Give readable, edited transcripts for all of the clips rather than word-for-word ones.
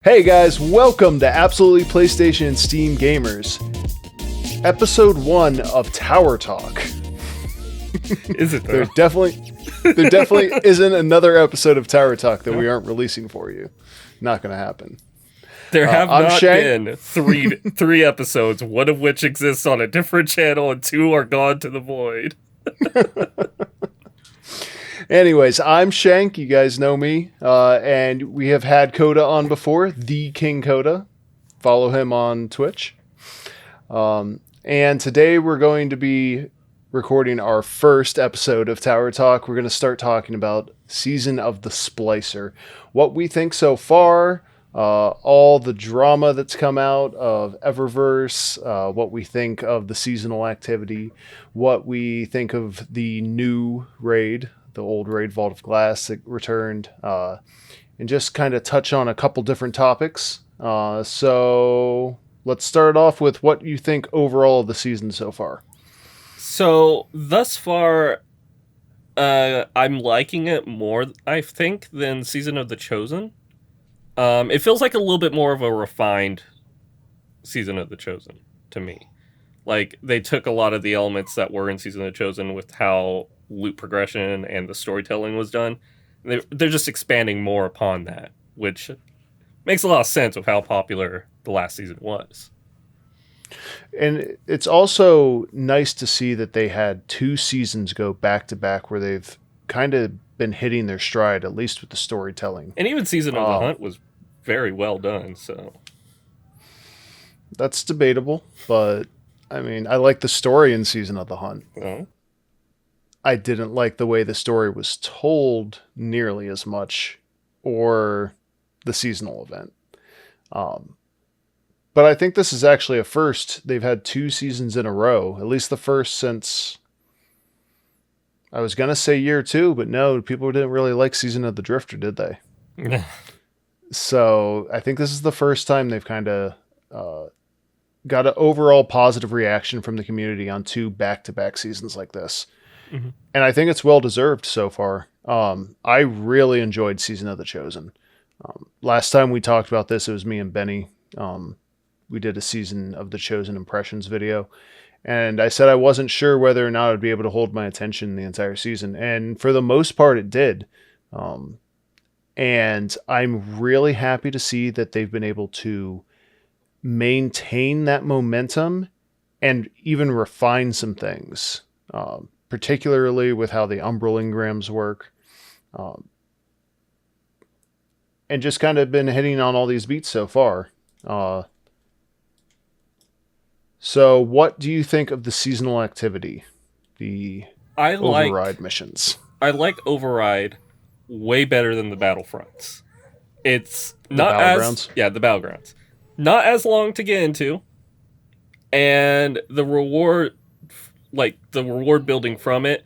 Hey guys, welcome to Absolutely PlayStation and Steam Gamers, episode 1 of Tower Talk. Is it though? There definitely isn't another episode of Tower Talk that we aren't releasing for you. Not going to happen. There have I'm not Shank. been three episodes, one of which exists on a different channel and two are gone to the void. Anyways, I'm Shank. You guys know me. And we have had Coda on before, the King Coda. Follow him on Twitch. And today we're going to be recording our first episode of Tower Talk. We're going to start talking about Season of the Splicer. What we think so far, all the drama that's come out of Eververse, what we think of the seasonal activity, what we think of the new raid, the old raid Vault of Glass that returned, and just kind of touch on a couple different topics. So let's start off with what you think overall of the season so far. So, thus far, I'm liking it more, I think, than Season of the Chosen. It feels like a little bit more of a refined Season of the Chosen to me. Like, they took a lot of the elements that were in Season of the Chosen with how loot progression and the storytelling was done. They're just expanding more upon that, which makes a lot of sense with how popular the last season was. And it's also nice to see that they had 2 seasons go back to back where they've kind of been hitting their stride, at least with the storytelling. And even Season of the Hunt was very well done, so that's debatable, but I mean, I like the story in Season of the Hunt. Oh. I didn't like the way the story was told nearly as much, or the seasonal event. But I think this is actually a first. They've had 2 seasons in a row, at least the first since, I was going to say year 2, but no, people didn't really like Season of the Drifter, did they? So I think this is the first time they've kind of got an overall positive reaction from the community on 2 back-to-back seasons like this. Mm-hmm. And I think it's well-deserved so far. I really enjoyed Season of the Chosen. Last time we talked about this, it was me and Benny. We did a Season of the Chosen impressions video. And I said I wasn't sure whether or not I'd be able to hold my attention the entire season. And for the most part, it did. And I'm really happy to see that they've been able to maintain that momentum and even refine some things. Particularly with how the Umbral engrams work. And just kind of been hitting on all these beats so far. So what do you think of the seasonal activity? The Override missions. I like Override way better than the Battlefronts. It's not as... Yeah, the Battlegrounds. Not as long to get into. And the reward... Like, the reward building from it,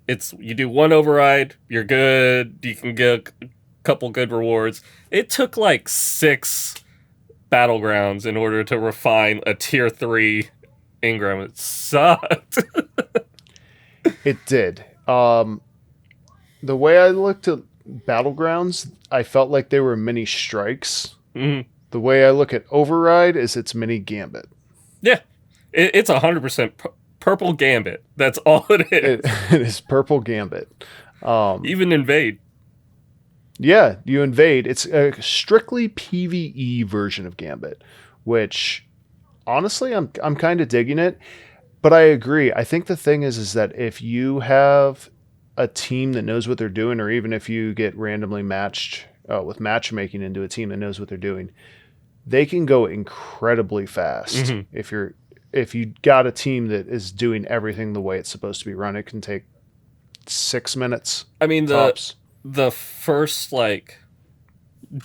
it's you do 1 override, you're good, you can get a couple good rewards. It took like 6 battlegrounds in order to refine a tier 3 engram. It sucked. It did. The way I looked at battlegrounds, I felt like they were mini strikes. Mm-hmm. The way I look at override is it's mini gambit. Yeah, it's 100%. Purple Gambit. That's all it is. It is Purple Gambit. Even Invade. Yeah, you invade. It's a strictly PvE version of Gambit, which honestly, I'm kind of digging it. But I agree. I think the thing is that if you have a team that knows what they're doing, or even if you get randomly matched with matchmaking into a team that knows what they're doing, they can go incredibly fast. Mm-hmm. If you got a team that is doing everything the way it's supposed to be run, it can take 6 minutes. I mean, tops. The first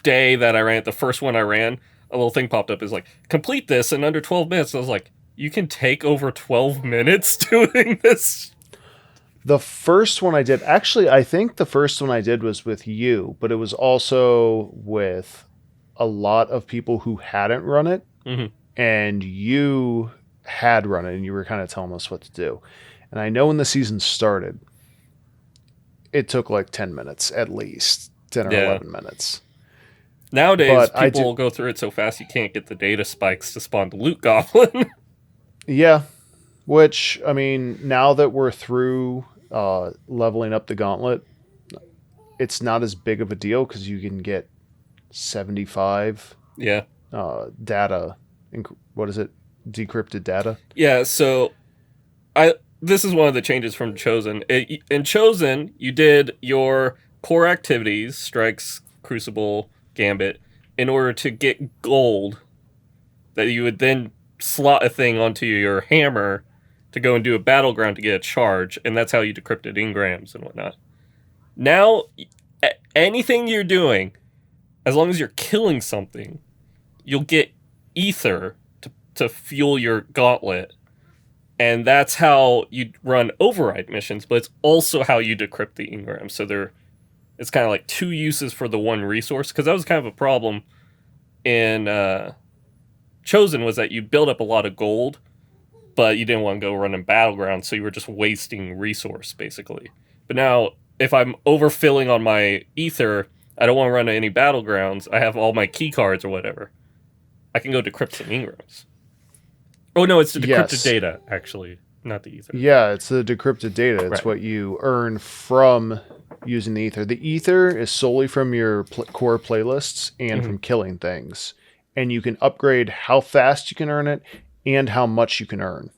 day that I ran it, the first one I ran, a little thing popped up is like, complete this in under 12 minutes. I was like, you can take over 12 minutes doing this? The first one I did, actually, I think the first one I did was with you, but it was also with a lot of people who hadn't run it, mm-hmm. and you had run it, and you were kind of telling us what to do. And I know when the season started, it took like 10 minutes at least, 10 or 11 minutes. Nowadays, But I do, people go through it so fast you can't get the data spikes to spawn the loot goblin. yeah. Which I mean, now that we're through leveling up the gauntlet, it's not as big of a deal because you can get 75 Yeah. data. What is it? Decrypted data. Yeah, so I this is one of the changes from Chosen. In Chosen, you did your core activities, strikes, crucible, gambit, in order to get gold that you would then slot a thing onto your hammer to go and do a battleground to get a charge, and that's how you decrypted engrams and whatnot. Now, anything you're doing, as long as you're killing something, you'll get ether to fuel your gauntlet. And that's how you run override missions, but it's also how you decrypt the engrams. So it's kind of like two uses for the one resource. Because that was kind of a problem in Chosen, was that you build up a lot of gold, but you didn't want to go run in Battlegrounds, so you were just wasting resource, basically. But now, if I'm overfilling on my ether, I don't want to run any Battlegrounds, I have all my key cards or whatever, I can go decrypt some engrams. Oh no, it's the decrypted Yes. data, actually, not the ether. Yeah, it's the decrypted data. It's Right. what you earn from using the ether. The ether is solely from your core playlists and Mm-hmm. from killing things. And you can upgrade how fast you can earn it and how much you can earn.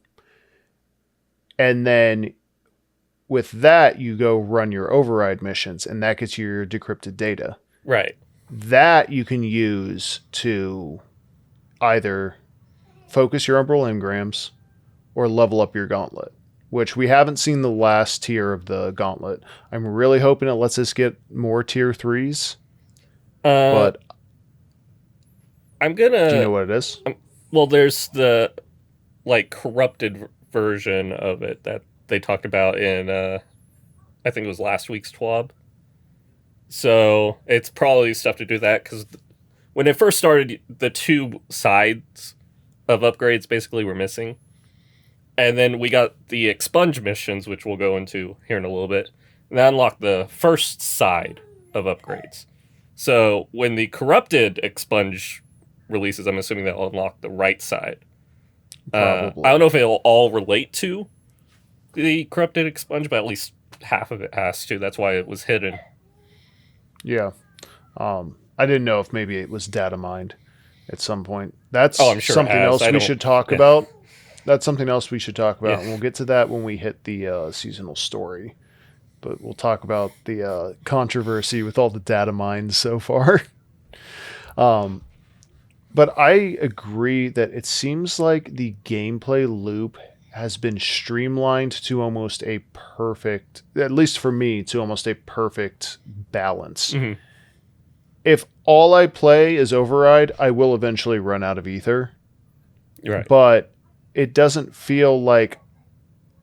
And then with that, you go run your override missions, and that gets you your decrypted data. Right. That you can use to either focus your umbral engrams or level up your gauntlet, which we haven't seen the last tier of the gauntlet. I'm really hoping it lets us get more tier 3s, Uh, but I'm do you gonna. know what it is? Well, there's the like corrupted version of it that they talked about in I think it was last week's TWAB. So it's probably stuff to do with that because when it first started, the two sides of upgrades basically were missing, and then we got the expunge missions, which we'll go into here in a little bit, and that unlocked the first side of upgrades. So when the corrupted expunge releases, I'm assuming that'll unlock the right side. I Probably. don't know if it'll all relate to the corrupted expunge, but at least half of it has to. That's why it was hidden. Yeah. I didn't know if maybe it was data mined at some point. Oh, That's I'm sure it something has. else I we don't. should talk Yeah, about. That's something else we should talk about, yeah. and we'll get to that when we hit the seasonal story. But we'll talk about the controversy with all the data mines so far. um, but I agree that it seems like the gameplay loop has been streamlined to almost a perfect, at least for me, to almost a perfect balance. Hmm. If all I play is Override, I will eventually run out of ether, Right. but it doesn't feel like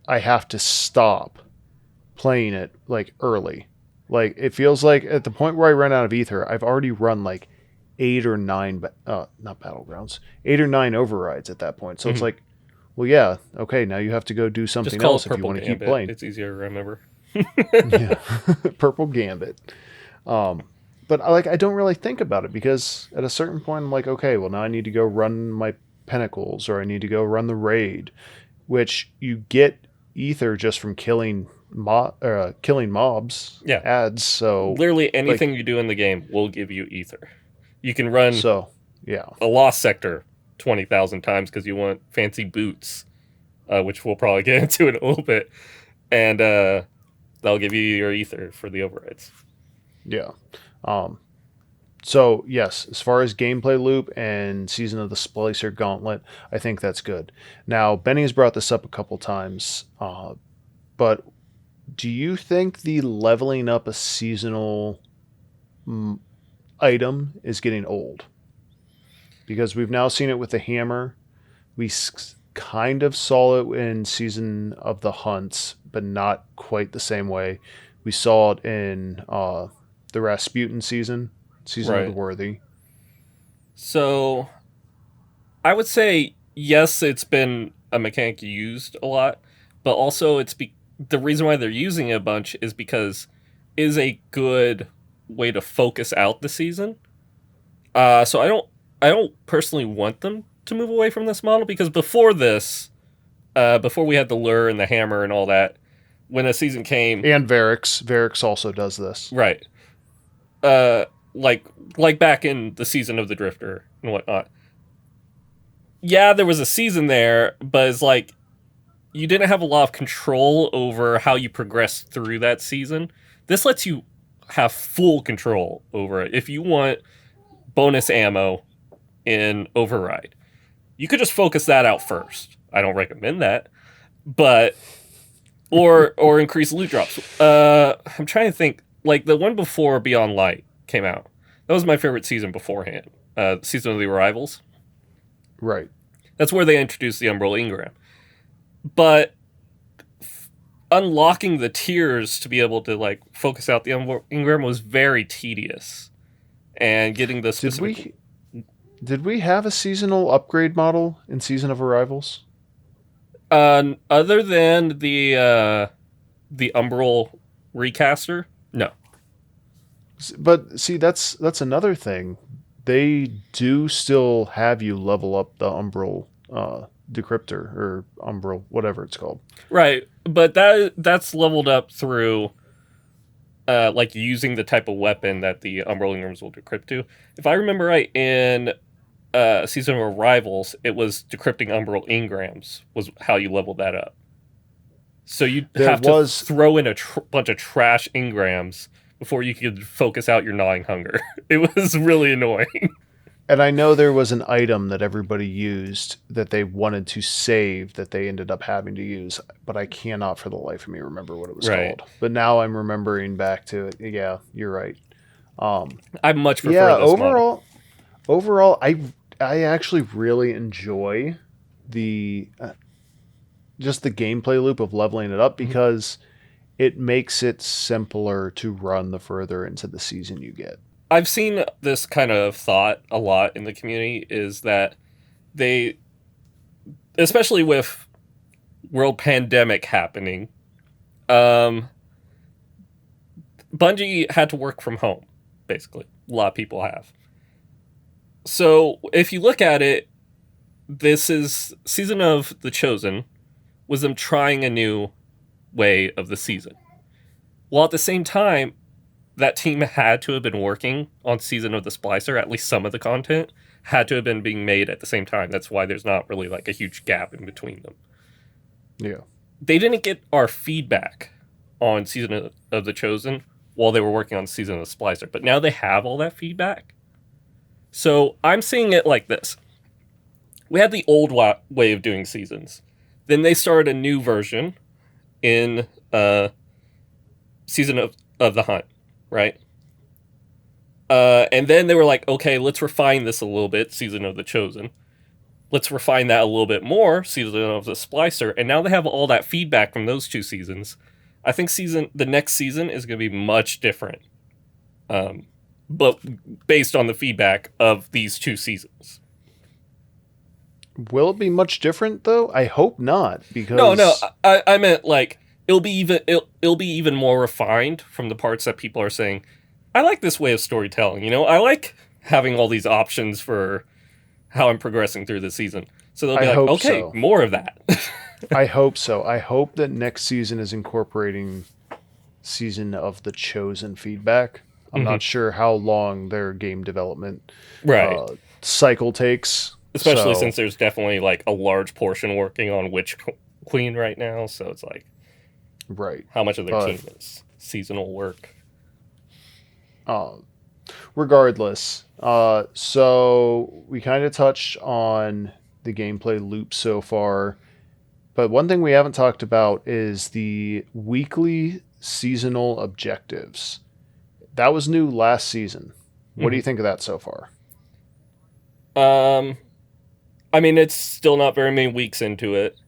I have to stop playing it like early. Like it feels like at the point where I run out of ether, I've already run like 8 or 9, not battlegrounds, 8 or 9 overrides at that point. So it's Hmm. like, well, yeah, okay, now you have to go do Just something call it else if you Purple want to keep Gambit. playing. It's easier to remember. Yeah, purple gambit. Um, but I don't really think about it because at a certain point I'm like, okay, well now I need to go run my pinnacles or I need to go run the raid, which you get ether just from killing mobs Yeah. ads. So Literally like anything you do in the game will give you ether. You can run so yeah a lost sector 20,000 times because you want fancy boots, which we'll probably get into in a little bit, and that'll give you your ether for the overrides. yeah. Um, so yes, as far as gameplay loop and season of the Splicer Gauntlet, I think that's good. Now Benny's brought this up a couple times, but do you think the leveling up a seasonal mm, item is getting old? Because we've now seen it with the hammer. We kind of saw it in Season of the Hunts, but not quite the same way. We saw it in the Rasputin season of the Right. Worthy. So I would say yes, it's been a mechanic used a lot, but also the reason why they're using it a bunch is because it is a good way to focus out the season. So I don't personally want them to move away from this model because before this, before we had the lure and the hammer and all that, when a season came, And Varix also does this. right, uh, like like back in the season of the Drifter and whatnot. Yeah, there was a season there, but it's like you didn't have a lot of control over how you progressed through that season. This lets you have full control over it. If you want bonus ammo in Override, you could just focus that out first. I don't recommend that, but or increase loot drops. I'm trying to think. Like the one before Beyond Light came out, that was my favorite season beforehand. Season of the Arrivals. Right. That's where they introduced the Umbral Engram. But unlocking the tiers to be able to like focus out the Umbral Engram was very tedious, and getting the specific. Did we have a seasonal upgrade model in Season of Arrivals? Other than the Umbral recaster, no. But see, that's another thing. They do still have you level up the Umbral decryptor or Umbral, whatever it's called. Right, but that's leveled up through like using the type of weapon that the Umbral Ingrams will decrypt to. If I remember right, in Season of Arrivals, it was decrypting Umbral Engrams was how you leveled that up. So you have to throw in a bunch of trash engrams before you could focus out your gnawing hunger. It was really annoying. And I know there was an item that everybody used that they wanted to save that they ended up having to use, but I cannot for the life of me remember what it was Right. called. But now I'm remembering back to it. Yeah, you're right. I much prefer this model. Overall, I actually really enjoy the just the gameplay loop of leveling it up because it makes it simpler to run the further into the season you get. I've seen this kind of thought a lot in the community is that they, especially with world pandemic happening, Bungie had to work from home, basically. A lot of people have. So if you look at it, this is Season of the Chosen was them trying a new way of the season. While at the same time, that team had to have been working on Season of the Splicer, at least some of the content had to have been being made at the same time. That's why there's not really like a huge gap in between them. Yeah. They didn't get our feedback on Season of the Chosen while they were working on Season of the Splicer, but now they have all that feedback. So I'm seeing it like this. We had the old way of doing seasons. Then they started a new version in Season of the Hunt, right? And then they were like, okay, let's refine this a little bit, Season of the Chosen. Let's refine that a little bit more, Season of the Splicer. And now they have all that feedback from those two seasons. I think the next season is going to be much different. But based on the feedback of these two seasons. Will it be much different though? I hope not, because no, I meant like it'll be even more refined from the parts that people are saying. I like this way of storytelling. I like having all these options for how I'm progressing through the season. So they'll be like, okay, so. More of that. I hope so. I hope that next season is incorporating Season of the Chosen feedback. I'm not sure how long their game development cycle takes. Especially since there's definitely like a large portion working on Witch Queen right now. So it's like, right, how much of their team is seasonal work? Regardless, so we kind of touched on the gameplay loop so far, but one thing we haven't talked about is the weekly seasonal objectives. That was new last season. What do you think of that so far? I mean, it's still not very many weeks into it.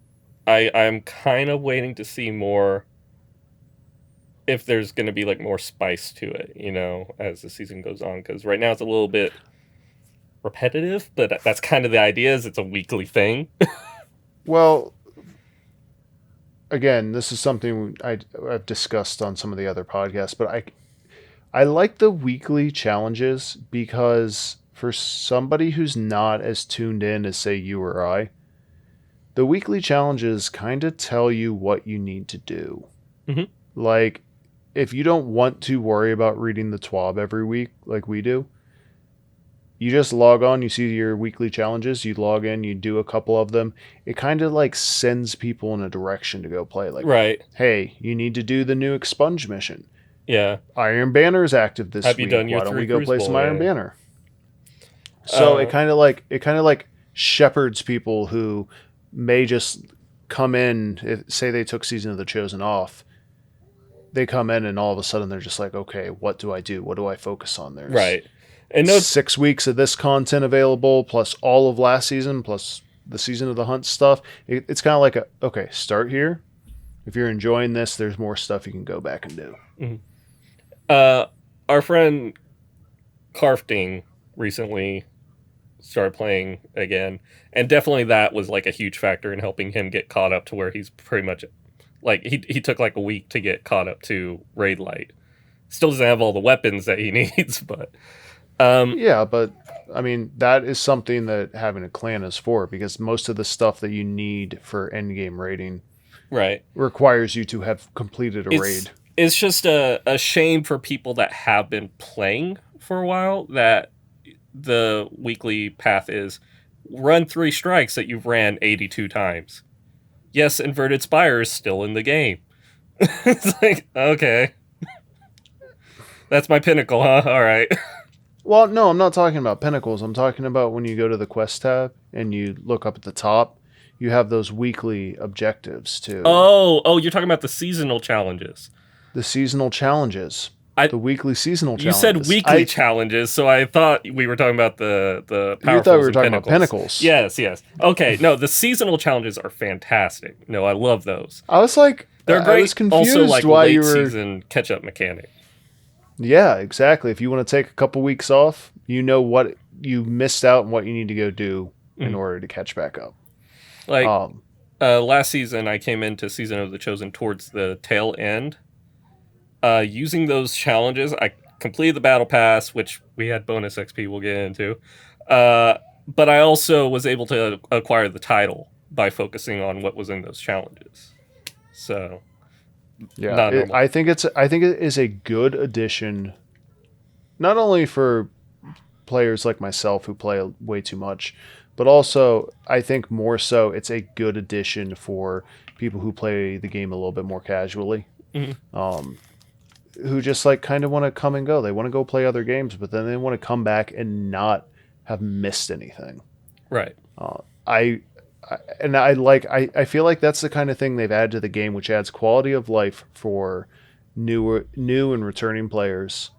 I'm kind of waiting to see more, if there's going to be like more spice to it, as the season goes on. Because right now it's a little bit repetitive, but that's kind of the idea, is it's a weekly thing. Well, again, this is something I've discussed on some of the other podcasts, but I like the weekly challenges because for somebody who's not as tuned in as, say, you or I, the weekly challenges kind of tell you what you need to do. Mm-hmm. Like, if you don't want to worry about reading the TWAB every week like we do, you just log on, you see your weekly challenges, you log in, you do a couple of them. It kind of like sends people in a direction to go play. Like, Right. hey, you need to do the new expunge mission. Yeah. Iron Banner is active this Have you week. done your Why don't 3 we go play some Crucible? Iron Yeah. Banner? So it kind of like shepherds people who may just come in, say they took Season of the Chosen off. They come in and all of a sudden they're just like, okay, what do I do? What do I focus on? There's Right. And no, 6 weeks of this content available, plus all of last season, plus the Season of the Hunt stuff. It's kind of like okay, start here. If you're enjoying this, there's more stuff you can go back and do. our friend Carfting recently started playing again, and definitely that was like a huge factor in helping him get caught up to where he's pretty much like he took like a week to get caught up to Raid Light. Still doesn't have all the weapons that he needs, but Yeah, but I mean, that is something that having a clan is for, because most of the stuff that you need for endgame raiding right. requires you to have completed a raid. It's just a shame for people that have been playing for a while that the weekly path is run 3 strikes that you've ran 82 times. Yes, Inverted Spire is still in the game. It's like, okay. That's my pinnacle, huh? All right. Well, no, I'm not talking about pinnacles. I'm talking about when you go to the quest tab and you look up at the top, you have those weekly objectives too. Oh, you're talking about the seasonal challenges. The seasonal challenges. The weekly seasonal You challenges. said weekly challenges, so I thought we were talking about the powerfuls. You thought we were talking about pinnacles. Yes. Okay, no, the seasonal challenges are fantastic. No, I love those. I was like, They're great. I was confused also, like why late you were. Season catch-up mechanic. Yeah, exactly. If you want to take a couple weeks off, you know what you missed out and what you need to go do in order to catch back up. Like last season, I came into Season of the Chosen towards the tail end. Using those challenges, I completed the battle pass, which we had bonus XP we'll get into. But I also was able to acquire the title by focusing on what was in those challenges. So yeah, I think it is a good addition, not only for players like myself who play way too much, but also I think more so it's a good addition for people who play the game a little bit more casually. Mm-hmm. Who just like kind of want to come and go. They want to go play other games, but then they want to come back and not have missed anything. Right. I feel like that's the kind of thing they've added to the game, which adds quality of life for new and returning players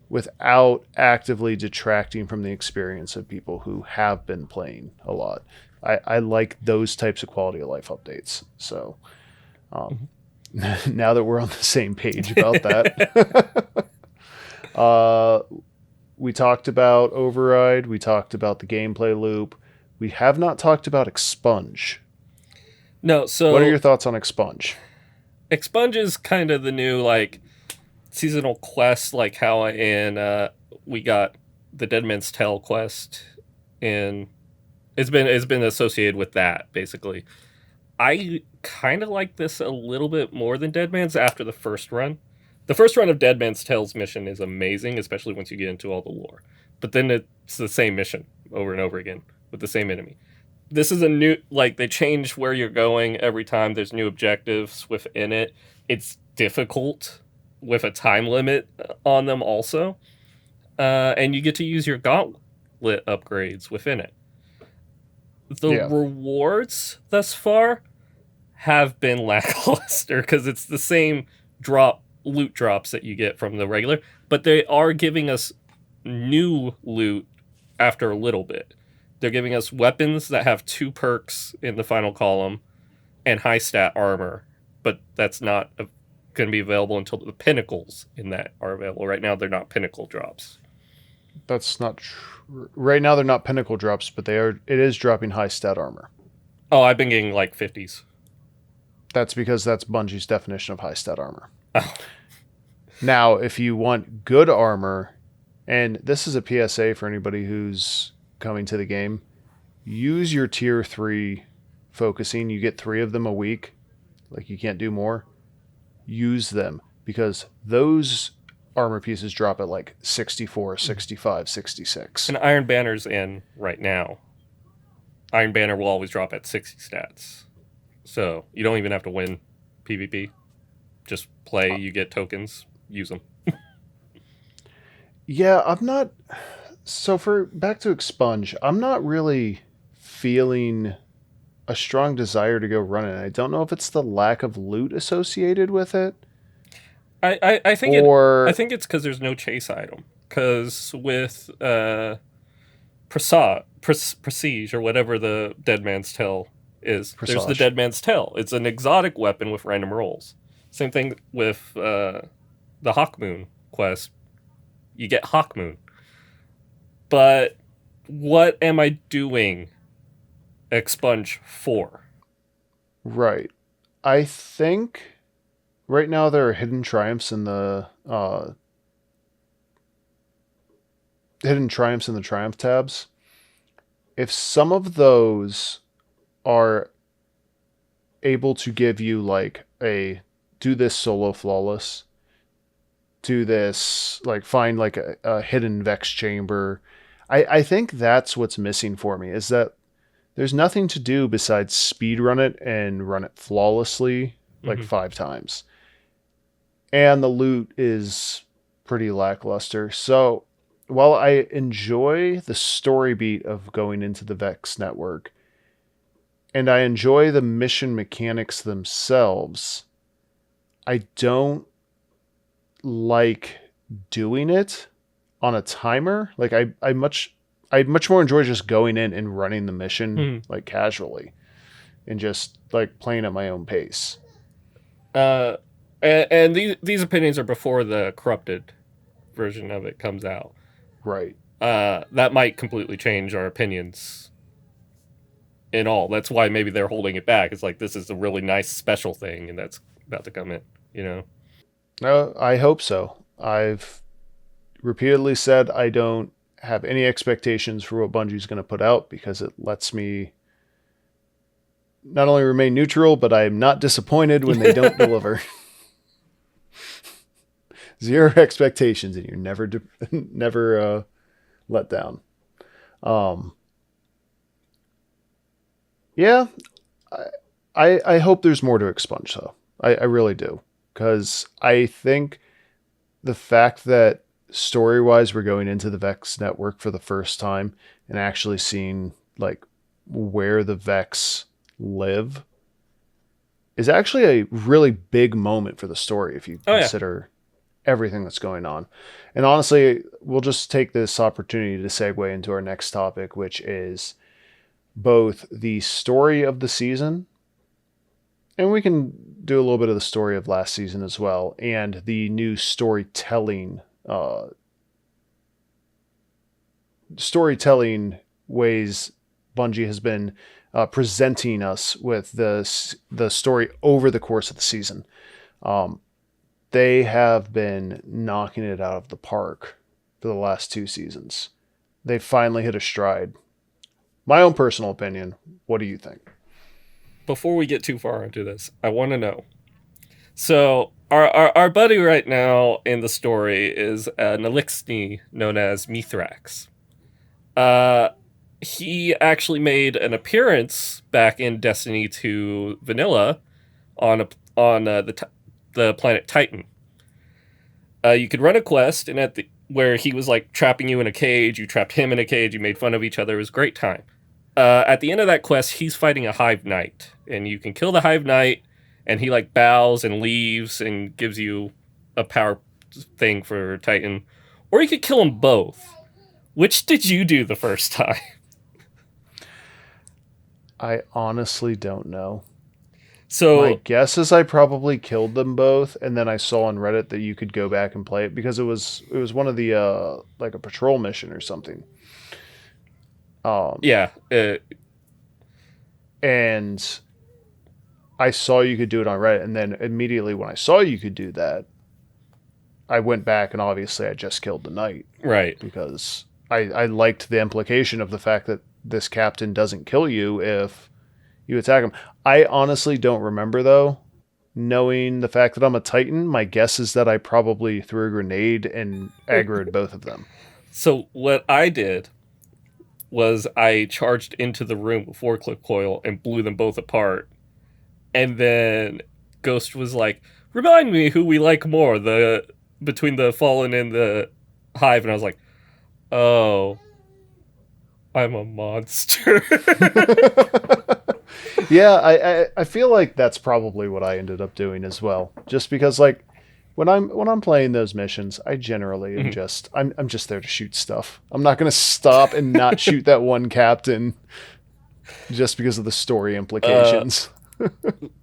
without actively detracting from the experience of people who have been playing a lot. I like those types of quality of life updates. So now that we're on the same page about that, we talked about Override. We talked about the gameplay loop. We have not talked about Expunge. No, so what are your thoughts on Expunge? Expunge is kind of the new like seasonal quest, like how we got the Dead Man's Tale quest, and it's been associated with that basically. I kind of like this a little bit more than Dead Man's after the first run. The first run of Dead Man's Tale's mission is amazing, especially once you get into all the lore. But then it's the same mission over and over again with the same enemy. This is a new, like, they change where you're going every time. There's new objectives within it. It's difficult with a time limit on them also. And you get to use your gauntlet upgrades within it. The rewards thus far have been lackluster because it's the same loot drops that you get from the regular, but they are giving us new loot after a little bit. They're giving us weapons that have 2 perks in the final column and high stat armor, but that's not going to be available until the pinnacles in that are available. Right now, they're not pinnacle drops. That's not true. Right now, they're not pinnacle drops, but they are. It is dropping high stat armor. Oh, I've been getting like 50s. That's because that's Bungie's definition of high stat armor. Oh. Now, if you want good armor, And this is a PSA for anybody who's coming to the game. Use your tier 3 focusing. You get 3 of them a week. Like, you can't do more. Use them because those armor pieces drop at like 64, 65, 66. And Iron Banner's in right now. Iron Banner will always drop at 60 stats. So you don't even have to win PvP. Just play, you get tokens, use them. Yeah, I'm not. So, for back to Expunge, I'm not really feeling a strong desire to go run it. I don't know if it's the lack of loot associated with it I think I or think it's because there's no chase item. Because with Prestige or whatever the Dead Man's Tell is, there's the Presage. Dead Man's Tell. It's an exotic weapon with random rolls. Same thing with the Hawk Moon quest. You get Hawk Moon. But what am I doing Expunge for? Right. I think right now there are hidden triumphs in the triumph tabs. If some of those are able to give you like a do this solo flawless, do this like find like a hidden vex chamber. I think that's what's missing for me is that there's nothing to do besides speed run it and run it flawlessly like Mm-hmm. 5 times. And the loot is pretty lackluster. So while I enjoy the story beat of going into the Vex network, and I enjoy the mission mechanics themselves, I don't like doing it on a timer. Like I much more enjoy just going in and running the mission Mm-hmm. like casually and just like playing at my own pace. Uh, and these opinions are before the corrupted version of it comes out. Right. That might completely change our opinions in all. That's why maybe they're holding it back. It's like this is a really nice special thing, and that's about to come in. You know. I hope so. I've repeatedly said I don't have any expectations for what Bungie's going to put out because it lets me not only remain neutral, but I'm not disappointed when they don't deliver. Zero expectations, and you're never let down. Um, yeah, I hope there's more to expunge though. I really do because I think the fact that story wise we're going into the Vex network for the first time and actually seeing like where the Vex live is actually a really big moment for the story if you Oh yeah. consider everything that's going on. And honestly, we'll just take this opportunity to segue into our next topic, which is both the story of the season, and we can do a little bit of the story of last season as well, and the new storytelling ways Bungie has been presenting us with the story over the course of the season. Um, they have been knocking it out of the park for the last 2 seasons. They finally hit a stride. My own personal opinion. What do you think? Before we get too far into this, I want to know. So our buddy right now in the story is an Elixni known as Mithrax. Uh, he actually made an appearance back in Destiny 2 Vanilla on the planet Titan. You could run a quest, and where he was like trapping you in a cage, you trapped him in a cage, you made fun of each other. It was a great time. At the end of that quest, he's fighting a Hive Knight, and you can kill the Hive Knight, and he like bows and leaves and gives you a power thing for Titan, or you could kill them both. Which did you do the first time? I honestly don't know. My So guess is I probably killed them both, and then I saw on Reddit that you could go back and play it because it was one of the like a patrol mission or something. Um, yeah, and I saw you could do it on Reddit, and then immediately when I saw you could do that, I went back and obviously I just killed the knight Right. because I liked the implication of the fact that this captain doesn't kill you if you attack him. I honestly don't remember though. Knowing the fact that I'm a Titan, my guess is that I probably threw a grenade and aggroed both of them. So what I did was I charged into the room before Clip Coil and blew them both apart. And then Ghost was like, "Remind me who we like more, the between the Fallen and the Hive." And I was like, "Oh, I'm a monster." Yeah, I feel like that's probably what I ended up doing as well. Just because like when I'm playing those missions, I generally am just I'm just there to shoot stuff. I'm not gonna stop and not shoot that one captain just because of the story uh, implications.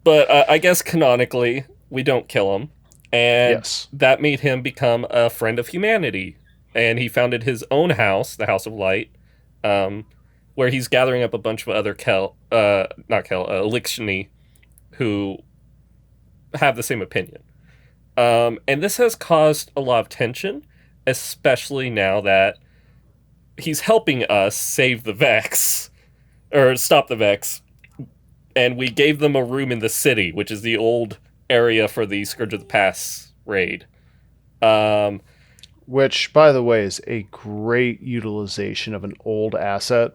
but I guess canonically, we don't kill him. And Yes. that made him become a friend of humanity. And he founded his own house, the House of Light, um, where he's gathering up a bunch of other not Elixni, who have the same opinion. And this has caused a lot of tension, especially now that he's helping us save the Vex, or stop the Vex. And we gave them a room in the city, which is the old area for the Scourge of the Pass raid. Um, Which, by the way, is a great utilization of an old asset.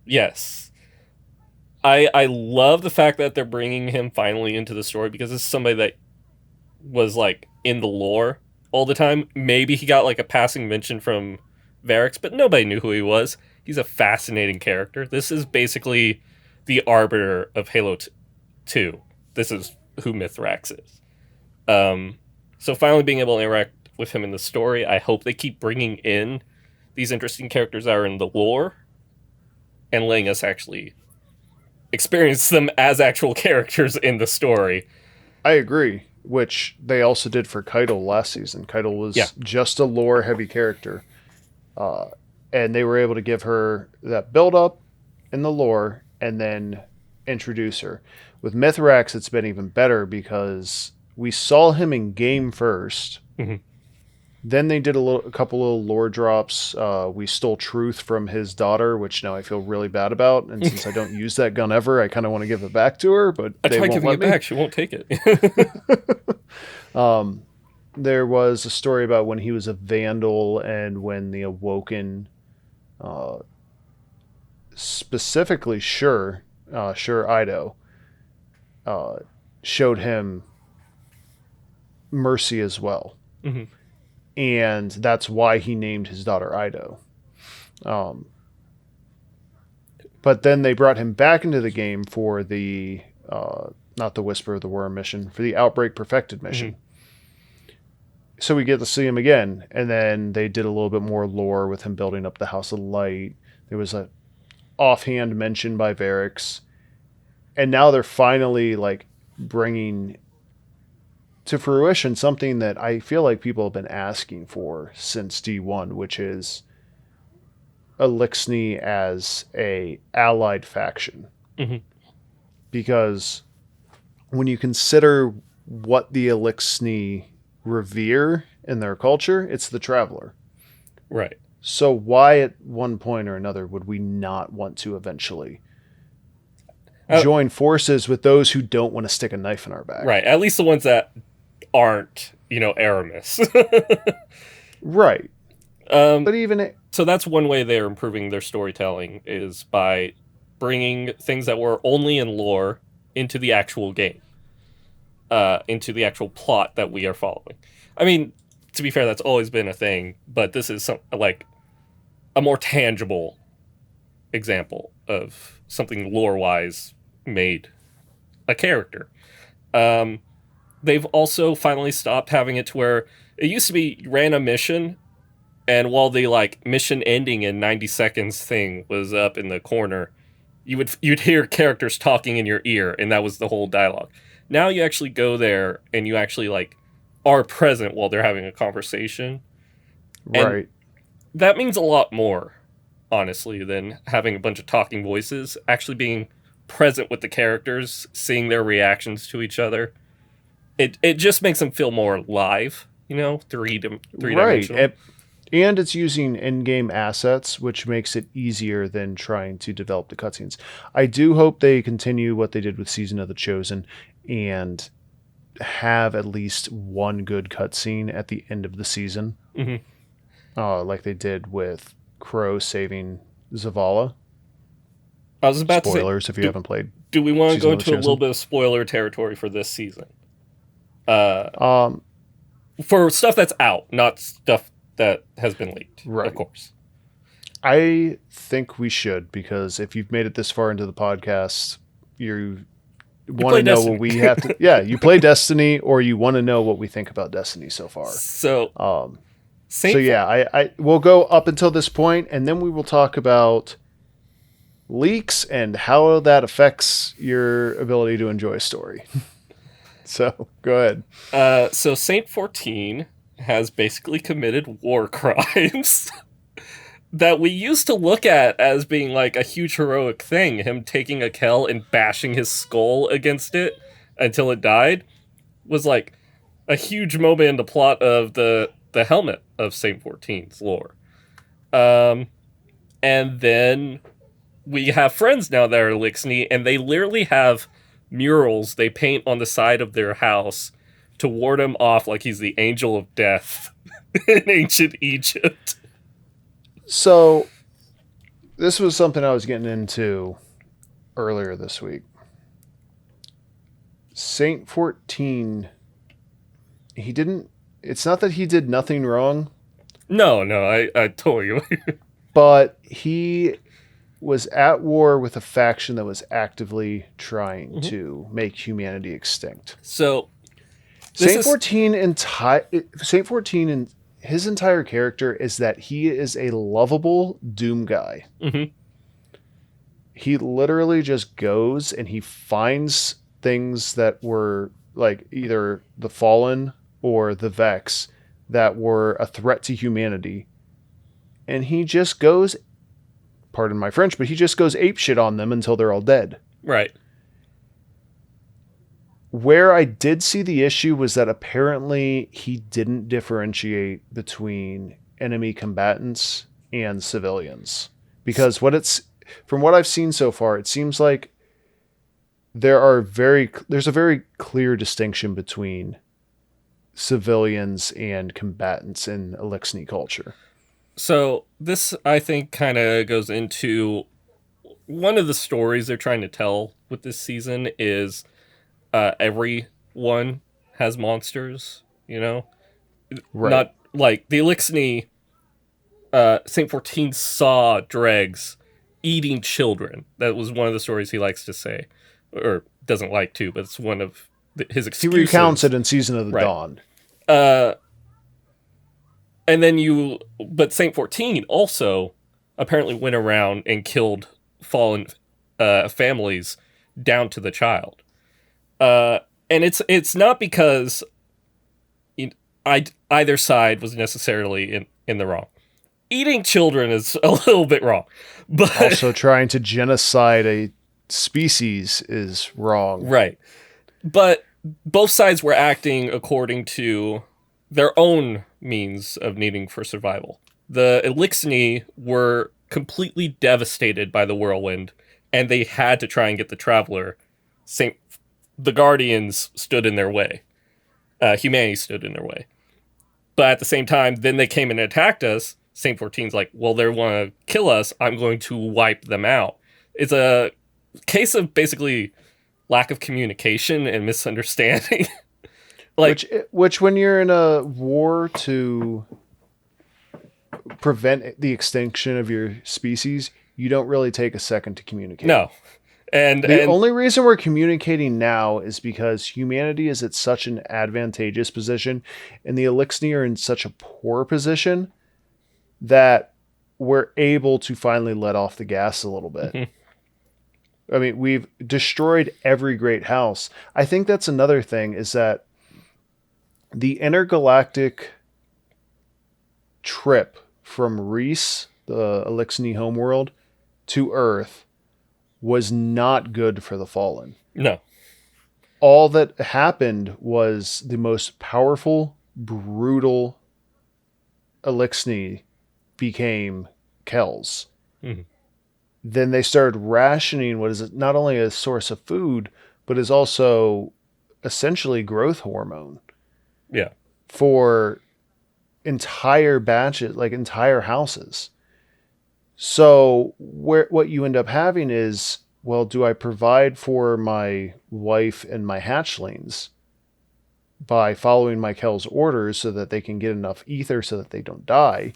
yes. I love the fact that they're bringing him finally into the story because this is somebody that was like in the lore all the time. Maybe he got like a passing mention from Varix, but nobody knew who he was. He's a fascinating character. This is basically the arbiter of 2. This is who Mithrax is. Um, so finally being able to interact with him in the story, I hope they keep bringing in these interesting characters that are in the lore and letting us actually experience them as actual characters in the story. I agree, which they also did for Keitel last season. Keitel Yeah. was just a lore heavy character. Uh, and they were able to give her that build up in the lore and then introduce her. With Mithrax, it's been even better because we saw him in game first. Mhm. Then they did a couple little lore drops. We stole truth from his daughter, which now I feel really bad about. And since I don't use that gun ever, I kind of want to give it back to her, but I they tried won't giving let it me. back. She won't take it. There was a story about when he was a vandal and when the Awoken, uh, specifically Sure Ido, uh, showed him mercy as well. Mhm. And that's why he named his daughter Ido. Um, but then they brought him back into the game for the, not the Whisper of the Worm mission, for the Outbreak Perfected mission. Mhm. So we get to see him again, and then they did a little bit more lore with him building up the House of Light. There was a offhand mention by Varix, and now they're finally like bringing to fruition something that I feel like people have been asking for since D1, which is Elixni as a allied faction. Mhm. Because when you consider what the Elixni revere in their culture, it's the traveler. Right. So why at one point or another would we not want to eventually Uh, join forces with those who don't want to stick a knife in our back? right. At least the ones that aren't, Aramis. Right. um, But even it, so that's one way they're improving their storytelling is by bringing things that were only in lore into the actual game, into the actual plot that we are following. I mean, to be fair, that's always been a thing, but this is like a more tangible example of something lore-wise made a character. Um, they've also finally stopped having it to where it used to be you ran a mission, and while the like mission ending in 90 seconds thing was up in the corner, you'd hear characters talking in your ear, and that was the whole dialogue. Now you actually go there and you actually like are present while they're having a conversation, and right. that means a lot more, honestly, than having a bunch of talking voices. Actually being present with the characters, seeing their reactions to each other, it just makes them feel more live. three Right. dimensional. And it's using in-game assets, which makes it easier than trying to develop the cutscenes. I do hope they continue what they did with Season of the Chosen and have at least one good cutscene at the end of the season, Hmm. like they did with Crow saving Zavala. I was about to say, Spoilers if you do haven't played do we want to go Season of the into a little Chosen. bit of spoiler territory for this season? Uh, Um, for stuff that's out, not stuff that has been leaked, of right. course. I think we should, because if you've made it this far into the podcast, you You want to play know what Destiny. we have to. Yeah, you play Destiny, or you want to know what we think about Destiny so far. So, So Saint yeah, I will go up until this point, and then we will talk about leaks and how that affects your ability to enjoy a story. So go ahead. so Saint 14 has basically committed war crimes that we used to look at as being like a huge heroic thing. Him taking a Kell and bashing his skull against it until it died was like a huge moment in the plot of the helmet of Saint 14's lore. Um, and then we have friends now that are Lixney, and they literally have murals they paint on the side of their house to ward him off like he's the angel of death in ancient Egypt. So this was something I was getting into earlier this week. Saint 14, he didn't. It's not that he did nothing wrong, No, I totally. but he was at war with a faction that was actively trying Mhm. to make humanity extinct. So this Saint is 14 Saint 14 and his entire character is that he is a lovable doom guy. mhm, He literally just goes and he finds things that were like either the Fallen or the Vex that were a threat to humanity, and he just goes, pardon my French, but he just goes apeshit on them until they're all dead. right. Where I did see the issue was that apparently he didn't differentiate between enemy combatants and civilians. Because from what I've seen so far, it seems like there's a very clear distinction between civilians and combatants in Elixni culture. So this I think kind of goes into one of the stories they're trying to tell with this season is everyone has monsters, Right. not like the Elixni. Saint 14 saw dregs eating children. That was one of the stories he likes to say, or doesn't like to, but it's one of his He recounts excuses. it in Season of the Right. Dawn. Uh, but Saint 14 also apparently went around and killed fallen families down to the child. And it's not because either side was necessarily in the wrong. Eating children is a little bit wrong, but Also, trying to genocide a species is wrong. right. But both sides were acting according to their own means of needing for survival. The Elixni were completely devastated by the whirlwind, and they had to try and get the Traveler. The Guardians stood in their way. Humanity stood in their way. But at the same time, then they came and attacked us. Saint 14's like, well, they want to kill us. I'm going to wipe them out. It's a case of basically lack of communication and misunderstanding. Which when you're in a war to prevent the extinction of your species, you don't really take a second to communicate. No. The only reason we're communicating now is because humanity is at such an advantageous position and the Elixni are in such a poor position that we're able to finally let off the gas a little bit. Mm-hmm. I mean, we've destroyed every great house. I think that's another thing, is that the intergalactic trip from Reese, the Elixni homeworld, to Earth was not good for the Fallen. No. All that happened was the most powerful brutal Elixni became Kells. Mm-hmm. Then they started rationing what is not only a source of food, but is also essentially growth hormone Yeah. for entire batches, like entire houses. So what you end up having is, well, do I provide for my wife and my hatchlings by following my Kel's orders so that they can get enough ether so that they don't die?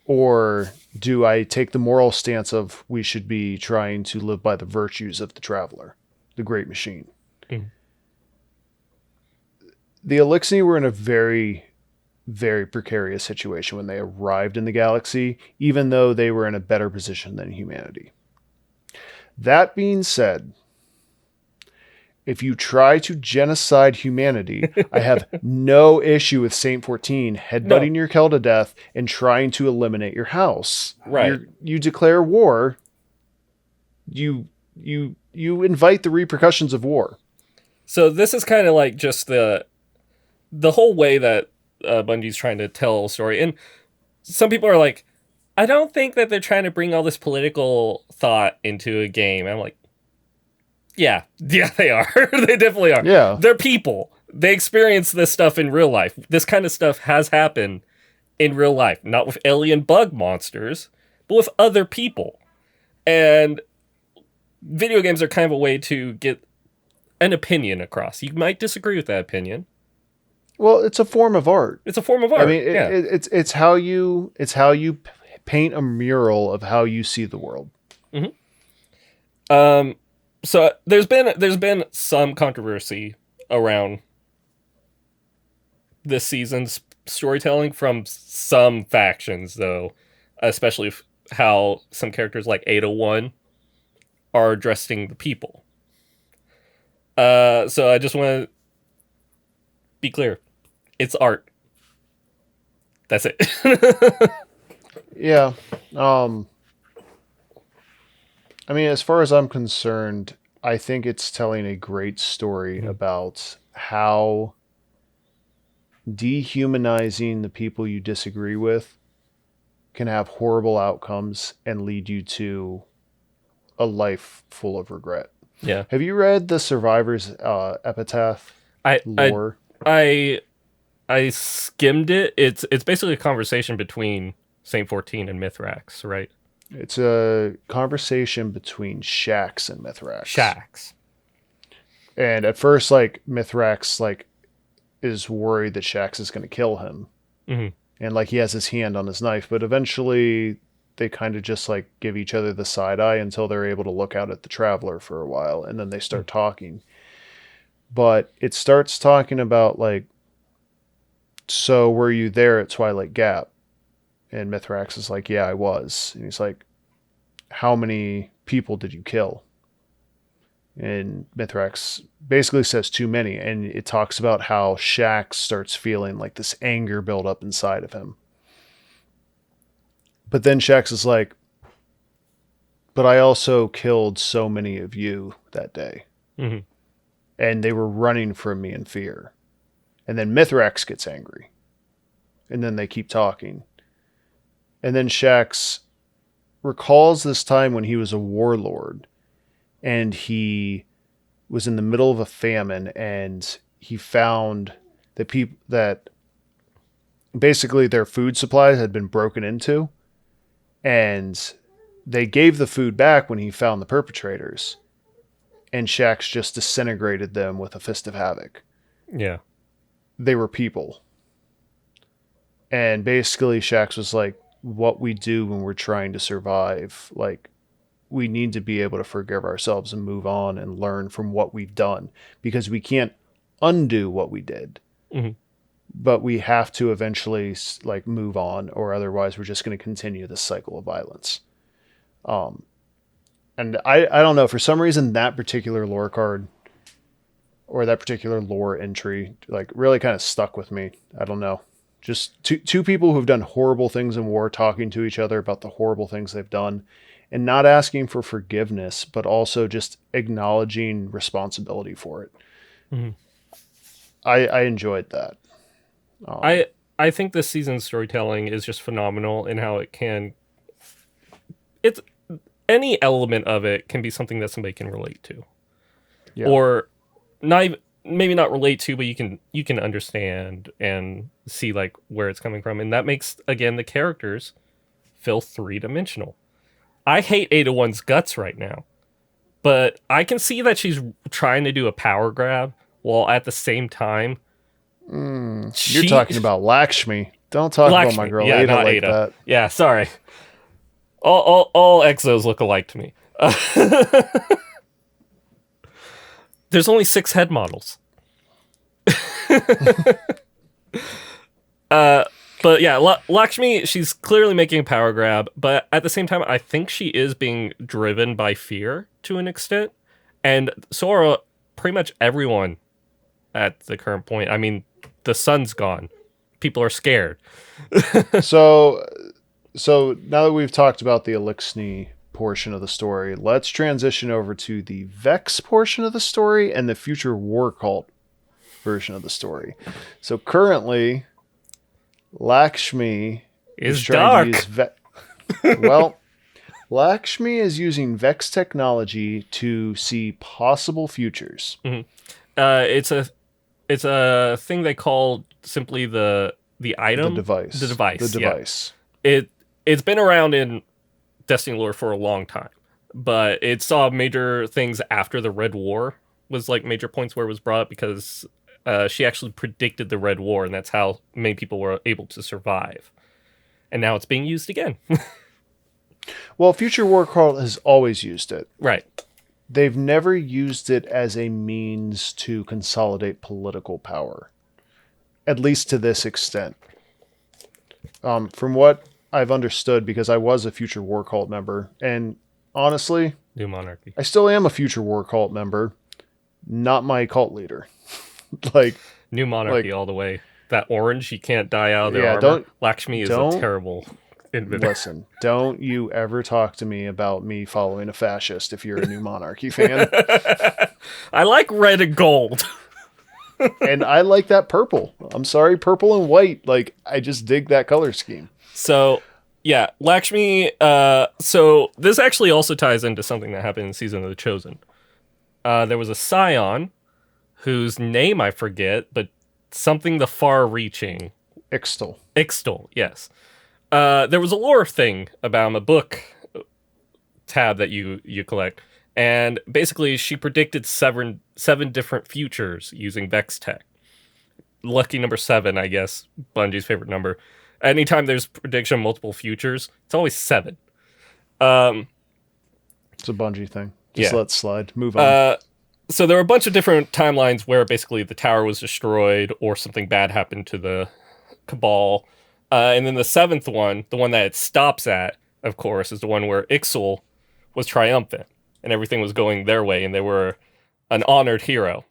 Or do I take the moral stance of we should be trying to live by the virtues of the traveler, the great machine? Mm-hmm. The Elixni were in a very, very precarious situation when they arrived in the galaxy, even though they were in a better position than humanity. That being said, if you try to genocide humanity, I have no issue with Saint 14 No. headbutting your Kel to death and trying to eliminate your house. Right. You declare war. You invite the repercussions of war. So this is kind of like just the whole way that Bungie's trying to tell a story. And some people are like, I don't think that they're trying to bring all this political thought into a game. I'm like, yeah, they are. They definitely are. Yeah. They're people. They experience this stuff in real life. This kind of stuff has happened in real life, not with alien bug monsters, but with other people. And video games are kind of a way to get an opinion across. You might disagree with that opinion. Well, it's a form of art. It's a form of art. I mean, it's how you paint a mural of how you see the world. Mm-hmm. So there's been some controversy around this season's storytelling from some factions, though, especially how some characters like 801 are addressing the people. So I just want to be clear. It's art. That's it. Yeah. I mean, as far as I'm concerned, I think it's telling a great story about how dehumanizing the people you disagree with can have horrible outcomes and lead you to a life full of regret. Yeah. Have you read the Survivor's Epitaph lore? I skimmed it. It's basically a conversation between Saint 14 and Mithrax, right? It's a conversation between Shax and Mithrax. Shax. And at first, like, Mithrax, like, is worried that Shax is going to kill him. Mm-hmm. And, like, he has his hand on his knife. But eventually, they kind of just, like, give each other the side eye until they're able to look out at the Traveler for a while. And then they start talking. But it starts talking about, like, so were you there at Twilight Gap? And Mithrax is like, yeah, I was. And he's like, how many people did you kill? And Mithrax basically says too many. And it talks about how Shax starts feeling like this anger build up inside of him. But then Shax is like, but I also killed so many of you that day. Mm-hmm. And they were running from me in fear. And then Mithrax gets angry. And then they keep talking. And then Shax recalls this time when he was a warlord and he was in the middle of a famine and he found that basically their food supplies had been broken into and they gave the food back when he found the perpetrators and Shax just disintegrated them with a fist of havoc. Yeah. They were people. And basically Shax was like, what we do when we're trying to survive, like, we need to be able to forgive ourselves and move on and learn from what we've done because we can't undo what we did. Mm-hmm. But we have to eventually, like, move on, or otherwise we're just going to continue this cycle of violence. And I don't know, for some reason that particular lore card or that particular lore entry, like, really kind of stuck with me. I don't know. Just two people who've done horrible things in war talking to each other about the horrible things they've done and not asking for forgiveness, but also just acknowledging responsibility for it. Mm-hmm. I enjoyed that. Um, I think this season's storytelling is just phenomenal in how it's any element of it can be something that somebody can relate to, yeah. or not even, maybe not relate to, but you can understand and see like where it's coming from, and that makes again the characters feel 3-dimensional. I hate Ada One's guts right now, but I can see that she's trying to do a power grab while at the same time You're she talking about Lakshmi. Don't talk about my Lakshmi, girl yeah, Ada not like Ada. that. Yeah, sorry. All exos look alike to me. There's only 6 head models. But yeah, Lakshmi, she's clearly making a power grab, but at the same time, I think she is being driven by fear to an extent. And Sora, pretty much everyone at the current point, I mean, the sun's gone. People are scared. So, so now that we've talked about the Elixni portion of the story, let's transition over to the Vex portion of the story and the future War Cult version of the story. So currently, Lakshmi is It's trying to dark. use well, Lakshmi is using Vex technology to see possible futures. Mhm. It's a thing they call simply the The item, the device. The device. Yeah, device. it's been around in Destiny lore for a long time, but it saw major things after the Red War was like major points where it was brought up because she actually predicted the Red War, and that's how many people were able to survive. And now it's being used again. Well, Future War Cult has always used it. Right. They've never used it as a means to consolidate political power, at least to this extent. From what I've understood, because I was a Future War Cult member, and honestly, New Monarchy. I still am a Future War Cult member, not my cult leader. like, New Monarchy like, all the way. That orange, you can't die out of their yeah, armor. Lakshmi is a don't terrible inventor. listen. Don't you ever talk to me about me following a fascist if you're a New Monarchy fan. I like red and gold. And I like that purple. I'm sorry, purple and white. Like, I just dig that color scheme. So, yeah, Lakshmi. So this actually also ties into something that happened in Season of the Chosen. There was a scion whose name I forget, but something the far-reaching. Ixtal. Ixtal, yes. There was a lore thing about him, a book tab that you collect, and basically she predicted seven different futures using Vex tech. Lucky number 7, I guess, Bungie's favorite number. Anytime there's prediction of multiple futures, it's always 7. It's a Bungie thing. Just Yeah. let it slide. Move on. So there were a bunch of different timelines where basically the tower was destroyed or something bad happened to the Cabal. And then the 7th one, the one that it stops at, of course, is the one where Ixal was triumphant and everything was going their way and they were an honored hero.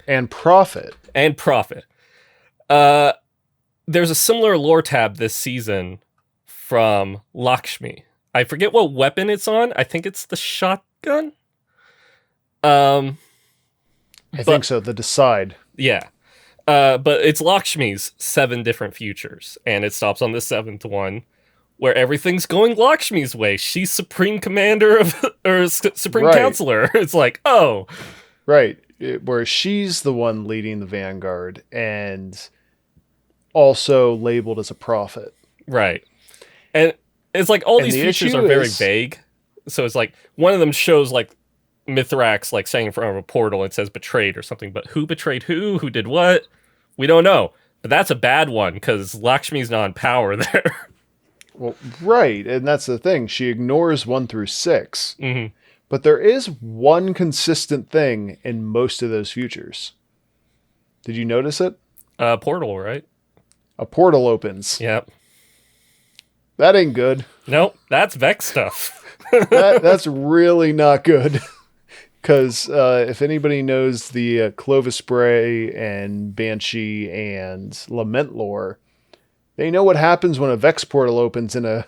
And Prophet. And Prophet. There's a similar lore tab this season from Lakshmi. I forget what weapon it's on. I think it's the shotgun. I think so. The Decide. Yeah. But it's Lakshmi's 7 different futures, and it stops on the 7th one, where everything's going Lakshmi's way. She's Supreme Commander of, or Supreme Right. Counselor. It's like, oh. Right. Where she's the one leading the Vanguard and also labeled as a prophet. Right. And it's like all And these the futures issue are very is- vague. So it's like, one of them shows like Mithrax like saying in front of a portal, it says betrayed or something, but who betrayed who? Who did what? We don't know. But that's a bad one because Lakshmi's not in power there. Well, right. And that's the thing. She ignores 1 through 6. Mm-hmm. But there is one consistent thing in most of those futures. Did you notice it? Portal, right? A portal opens. Yep. That ain't good. Nope, that's Vex stuff. That's really not good. Because if anybody knows the Clovis Bray and Banshee and Lament lore, they know what happens when a Vex portal opens in a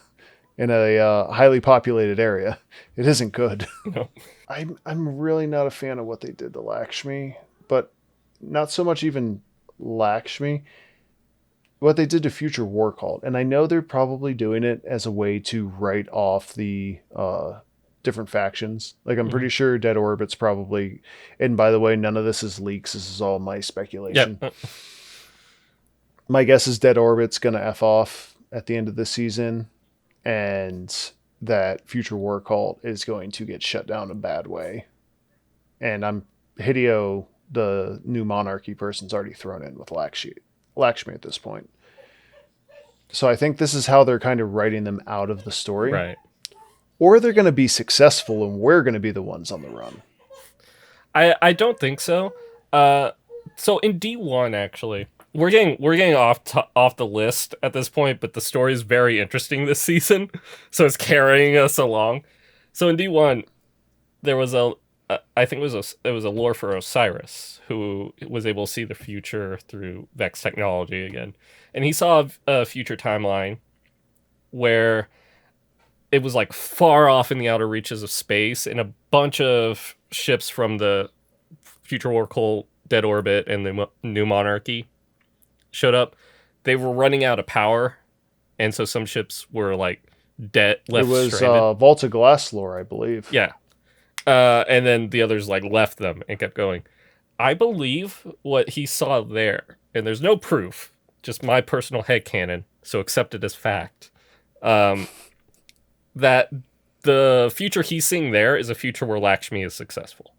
highly populated area. It isn't good. No. I'm really not a fan of what they did to Lakshmi, but not so much even Lakshmi, what they did to Future War Cult, and I know they're probably doing it as a way to write off the different factions. Like I'm Mm-hmm. pretty sure Dead Orbit's probably, and by the way, none of this is leaks. This is all my Yep. speculation. My guess is Dead Orbit's gonna f off at the end of the season, and that Future War Cult is going to get shut down in a bad way. And I'm Hideo, the new monarchy person's already thrown in with Lakshmi at this point. So I think this is how they're kind of writing them out of the story. Right. Or they're going to be successful and we're going to be the ones on the run. I don't think so. Uh, so in D1 actually, we're getting off the list at this point, but the story is very interesting this season, so it's carrying us along. So in D1, there was I think it was a lore for Osiris who was able to see the future through Vex technology again, and he saw a future timeline where it was like far off in the outer reaches of space, and a bunch of ships from the Future War Cult, Dead Orbit, and the New Monarchy showed up. They were running out of power, and so some ships were like dead, It left was stranded. Volta Glass lore, I believe. Yeah, and then the others like left them and kept going. I believe what he saw there, and there's no proof, just my personal headcanon, so accept it as fact. Um, that the future he's seeing there is a future where Lakshmi is successful.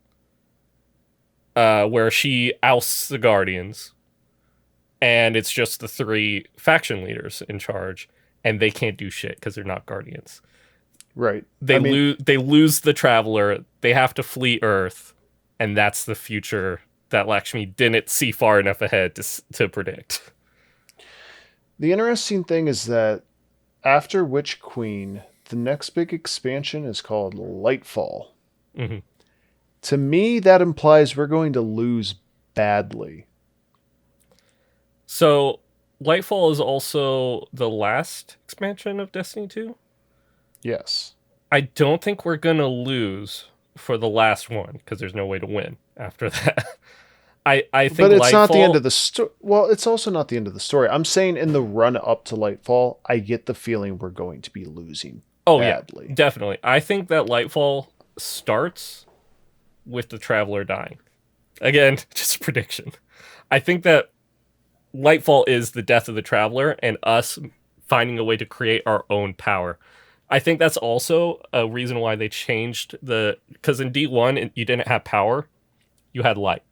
Where she ousts the Guardians, and it's just the three faction leaders in charge, and they can't do shit because they're not Guardians. Right. They lose the Traveler. They have to flee Earth, and that's the future that Lakshmi didn't see far enough ahead to predict. The interesting thing is that after Witch Queen, the next big expansion is called Lightfall. Mm-hmm. To me, that implies we're going to lose badly. So, Lightfall is also the last expansion of Destiny 2. Yes. I don't think we're going to lose for the last one because there's no way to win after that. I think But it's not the end Lightfall. of the story. Well, it's also not the end of the story. I'm saying in the run up to Lightfall, I get the feeling we're going to be losing Oh, yeah, badly. definitely. I think that Lightfall starts with the Traveler dying. Again, just a prediction. I think that Lightfall is the death of the Traveler and us finding a way to create our own power. I think that's also a reason why they changed because in D1 you didn't have power, you had light.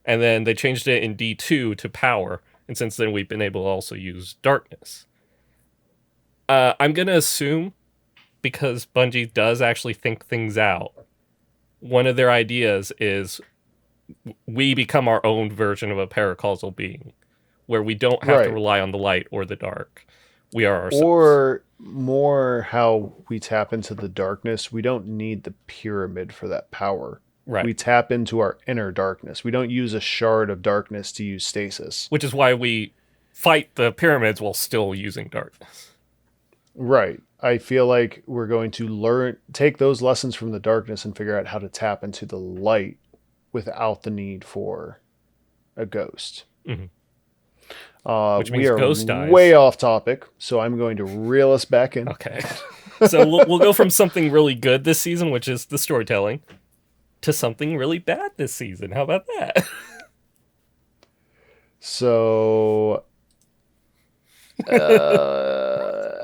And then they changed it in D2 to power, and since then we've been able to also use darkness. I'm going to assume, because Bungie does actually think things out, one of their ideas is we become our own version of a paracausal being, where we don't have to Right. rely on the light or the dark. We are ourselves. Or more how we tap into the darkness. We don't need the pyramid for that power. Right. We tap into our inner darkness. We don't use a shard of darkness to use stasis. Which is why we fight the pyramids while still using darkness. Right. I feel like we're going to take those lessons from the darkness and figure out how to tap into the light without the need for a ghost. Mm-hmm. Which means we are ghost dies. way off topic, so I'm going to reel us back in. Okay. So we'll go from something really good this season, which is the storytelling, to something really bad this season. How about that? So,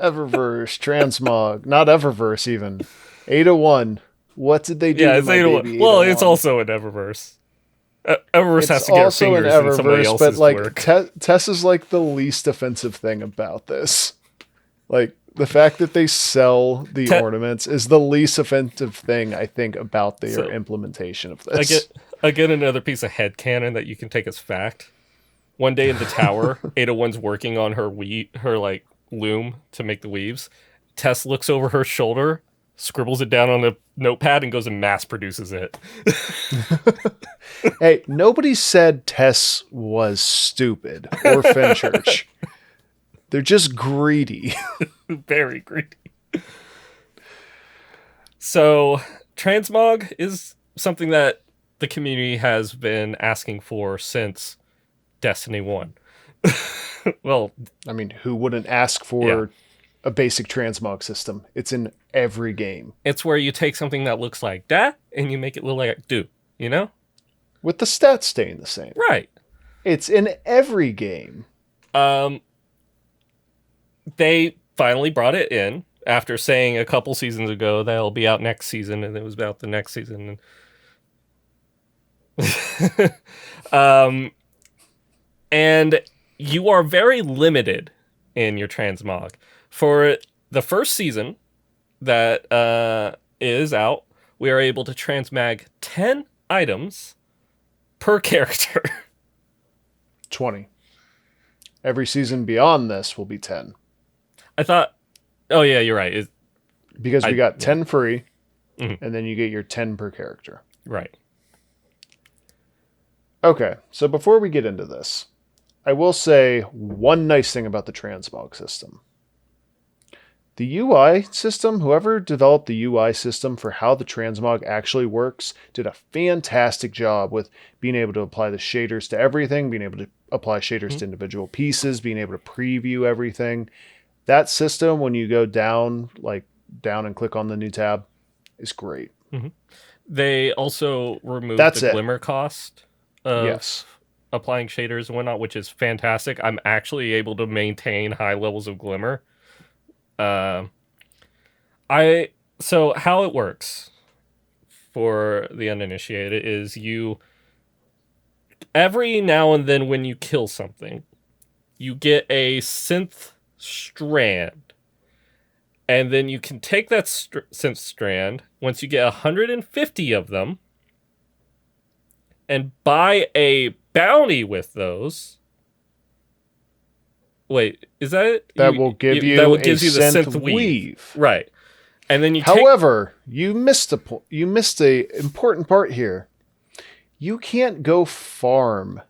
Eververse, Transmog, not Eververse even. 801. What did they do Yeah, to it's my 801. baby Well, 801? it's also an Eververse. Eververse It's has to get her also an fingers in somebody Eververse, but else's like work. Tess is like the least offensive thing about this. Like the fact that they sell the ornaments is the least offensive thing I think about their implementation of this. I get another piece of headcanon that you can take as fact. One day in the tower, 801's working on her like loom to make the weaves. Tess looks over her shoulder, scribbles it down on a notepad, and goes and mass produces it. Hey, nobody said Tess was stupid or Fenchurch. They're just greedy. Very greedy. So, transmog is something that the community has been asking for since Destiny 1. Well, I mean, who wouldn't ask yeah. for a basic transmog system? It's in every game. It's where you take something that looks like that and you make it look like do, you know? With the stats staying the same. Right. It's in every game. Um, they finally brought it in after saying a couple seasons ago that it'll be out next season, and it was about the next season. And you are very limited in your transmog. For the first season that is out, we are able to transmag 10 items per character. 20. Every season beyond this will be 10. I thought, oh yeah, you're right. Because we got 10 free, Mhm. and then you get your 10 per character. Right. Okay, so before we get into this, I will say one nice thing about the transmog system. The UI system, whoever developed the UI system for how the transmog actually works, did a fantastic job with being able to apply the shaders to everything, being able to apply shaders to individual pieces, being able to preview everything. That system, when you go down and click on the new tab, is great. Mm-hmm. They also removed That's the it. glimmer cost of Yes. applying shaders and whatnot, which is fantastic. I'm actually able to maintain high levels of glimmer. So how it works for the uninitiated is you every now and then when you kill something, you get a synth strand. And then you can take that synth strand once you get 150 of them and buy a bounty with those. Wait, is that it? That will give you that will a gives you the synth synth weave. Right. And then you However, you missed a important part here. You can't go farm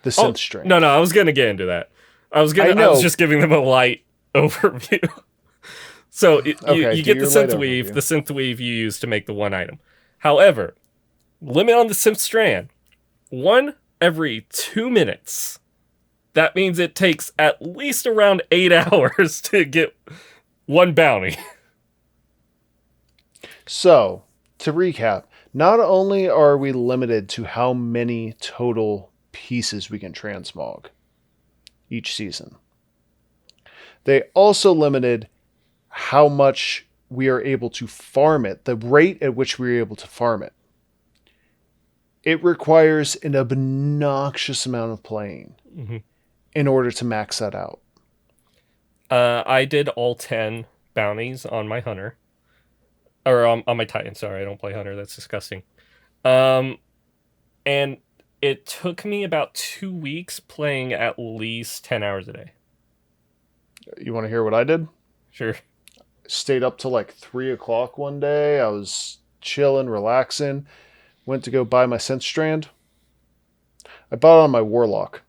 the synth strand. No, I was gonna get into that. I was just giving them a light overview. So you get the synth weave. Overview. The synth weave you use to make the one item. However, limit on the synth strand. 1 every 2 minutes. That means it takes at least around 8 hours to get one bounty. So, to recap, not only are we limited to how many total pieces we can transmog each season, they also limited how much we are able to farm it, the rate at which we are able to farm it. It requires an obnoxious amount of playing in order to max that out. I did all 10 bounties on my hunter. Or on my Titan, sorry, I don't play Hunter. That's disgusting. And it took me about 2 weeks playing at least 10 hours a day. You want to hear what I did? Sure. Stayed up till like 3 o'clock one day. I was chilling, relaxing. Went to go buy my synth strand. I bought it on my Warlock.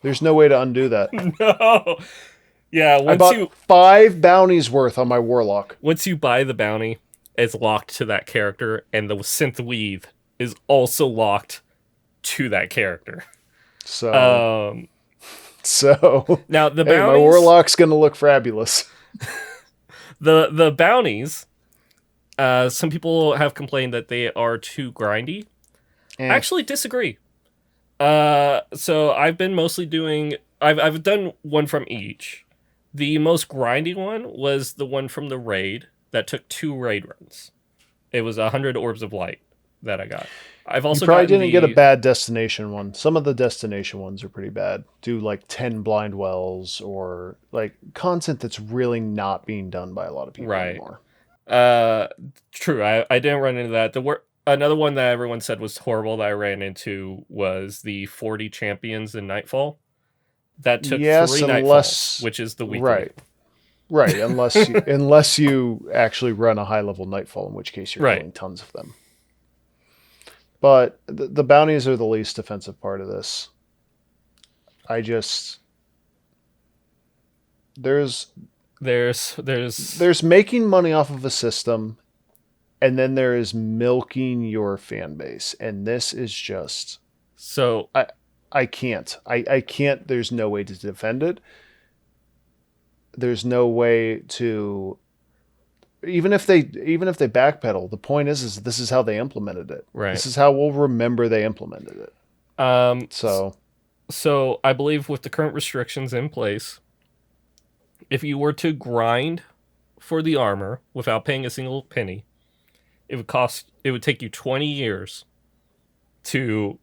There's no way to undo that. No. Yeah, I bought 5 bounties worth on my Warlock. Once you buy the bounty, it's locked to that character, and the synth weave is also locked to that character. So now the bounties, my Warlock's gonna look fabulous. The bounties, some people have complained that they are too grindy. I actually disagree. So I've been mostly doing. I've done one from each. The most grindy one was the one from the raid that took 2 raid runs. It was 100 orbs of light that I got. I've also you probably didn't get a bad destination one. Some of the destination ones are pretty bad. Do like 10 blind wells or like content that's really not being done by a lot of people anymore. True. I didn't run into that. Another one that everyone said was horrible that I ran into was the 40 champions in Nightfall. That took 3 Nightfalls, which is the weekly. Right, unless you actually run a high level Nightfall, in which case you're killing tons of them. But the bounties are the least offensive part of this. There's making money off of a system, and then there is milking your fan base, and this is just so. I can't. I can't. There's no way to defend it. There's no way to even if they backpedal. The point is this is how they implemented it. Right. This is how we'll remember they implemented it. So So I believe with the current restrictions in place, if you were to grind for the armor without paying a single penny, it would take you 20 years to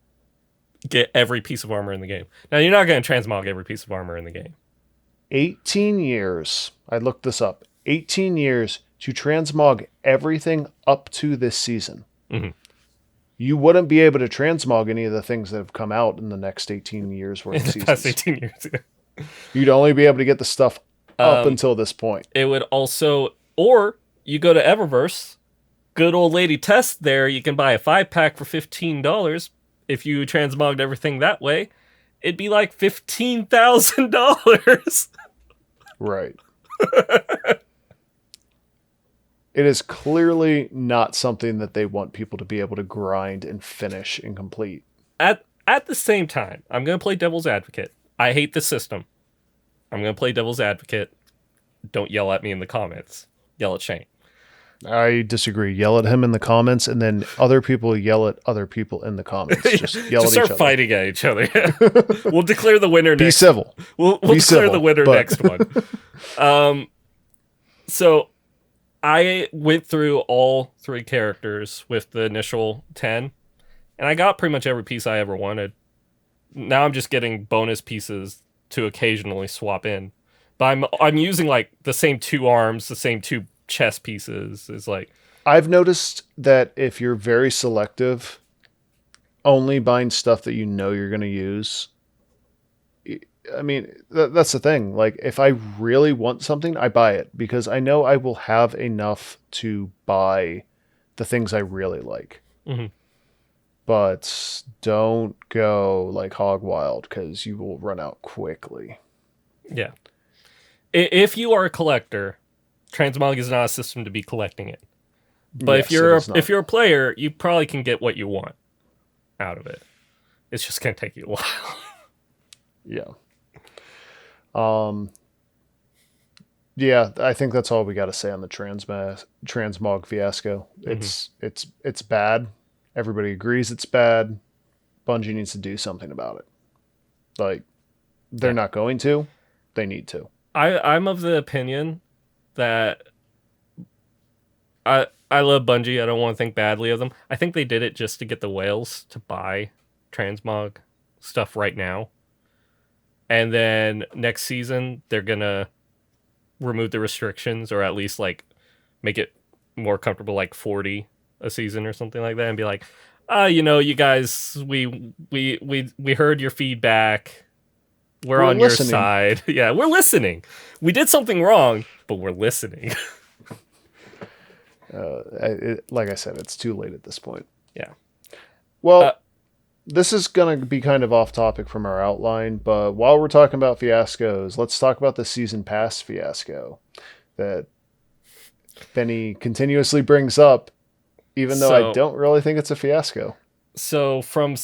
get every piece of armor in the game. Now you're not going to transmog every piece of armor in the game. 18 years. I looked this up. 18 years to transmog everything up to this season. Mm-hmm. You wouldn't be able to transmog any of the things that have come out in the next 18 years worth of seasons. Past 18 years. Yeah. You'd only be able to get the stuff up until this point. It would also, or you go to Eververse, good old lady Test there, you can buy a 5-pack for $15. If you transmogged everything that way, it'd be like $15,000. Right. It is clearly not something that they want people to be able to grind and finish and complete. At the same time, I'm going to play devil's advocate. I hate the system. I'm going to play devil's advocate. Don't yell at me in the comments. Yell at Shane. I disagree. Yell at him in the comments, and then other people yell at other people in the comments. Just yell Just at each start other. fighting at each other. We'll declare the winner Be next. civil. We'll Be declare civil, the winner but- next one. So I went through all 3 characters with the initial 10, and I got pretty much every piece I ever wanted. Now I'm just getting bonus pieces to occasionally swap in. But I'm using like the same 2 arms, the same 2 chest pieces. Is like I've noticed that if you're very selective, only buying stuff that you know you're going to use. I mean, that's the thing. Like, if I really want something, I buy it because I know I will have enough to buy the things I really like. Mm-hmm. But don't go like hog wild because you will run out quickly. Yeah. If you are a collector, transmog is not a system to be collecting it. But Yes, if you're a player, you probably can get what you want out of it. It's just gonna take you a while. Yeah. Yeah, I think that's all we got to say on the transmog fiasco. It's bad. Everybody agrees it's bad. Bungie needs to do something about it. Like, they're not going to. They need to. I'm of the opinion that I love Bungie. I don't want to think badly of them. I think they did it just to get the whales to buy transmog stuff right now. And then next season, they're going to remove the restrictions or at least like make it more comfortable, like 40 a season or something like that. And be like, you guys, we heard your feedback. We're on listening. your side. Yeah, we're listening. We did something wrong, but we're listening. Like I said, it's too late at this point. Yeah. Well, this is going to be kind of off topic from our outline, but while we're talking about fiascos, let's talk about the season pass fiasco that Benny continuously brings up, even though I don't really think it's a fiasco. So from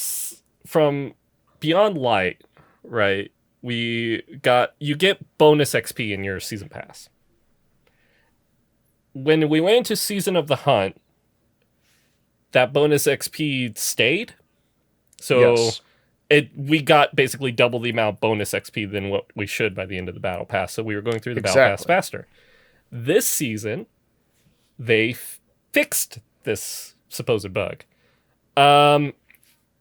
Beyond Light, right? You get bonus XP in your season pass. When we went into Season of the Hunt, that bonus XP stayed. So Yes. we got basically double the amount of bonus XP than what we should by the end of the battle pass. So we were going through the battle pass faster. This season, they fixed this supposed bug,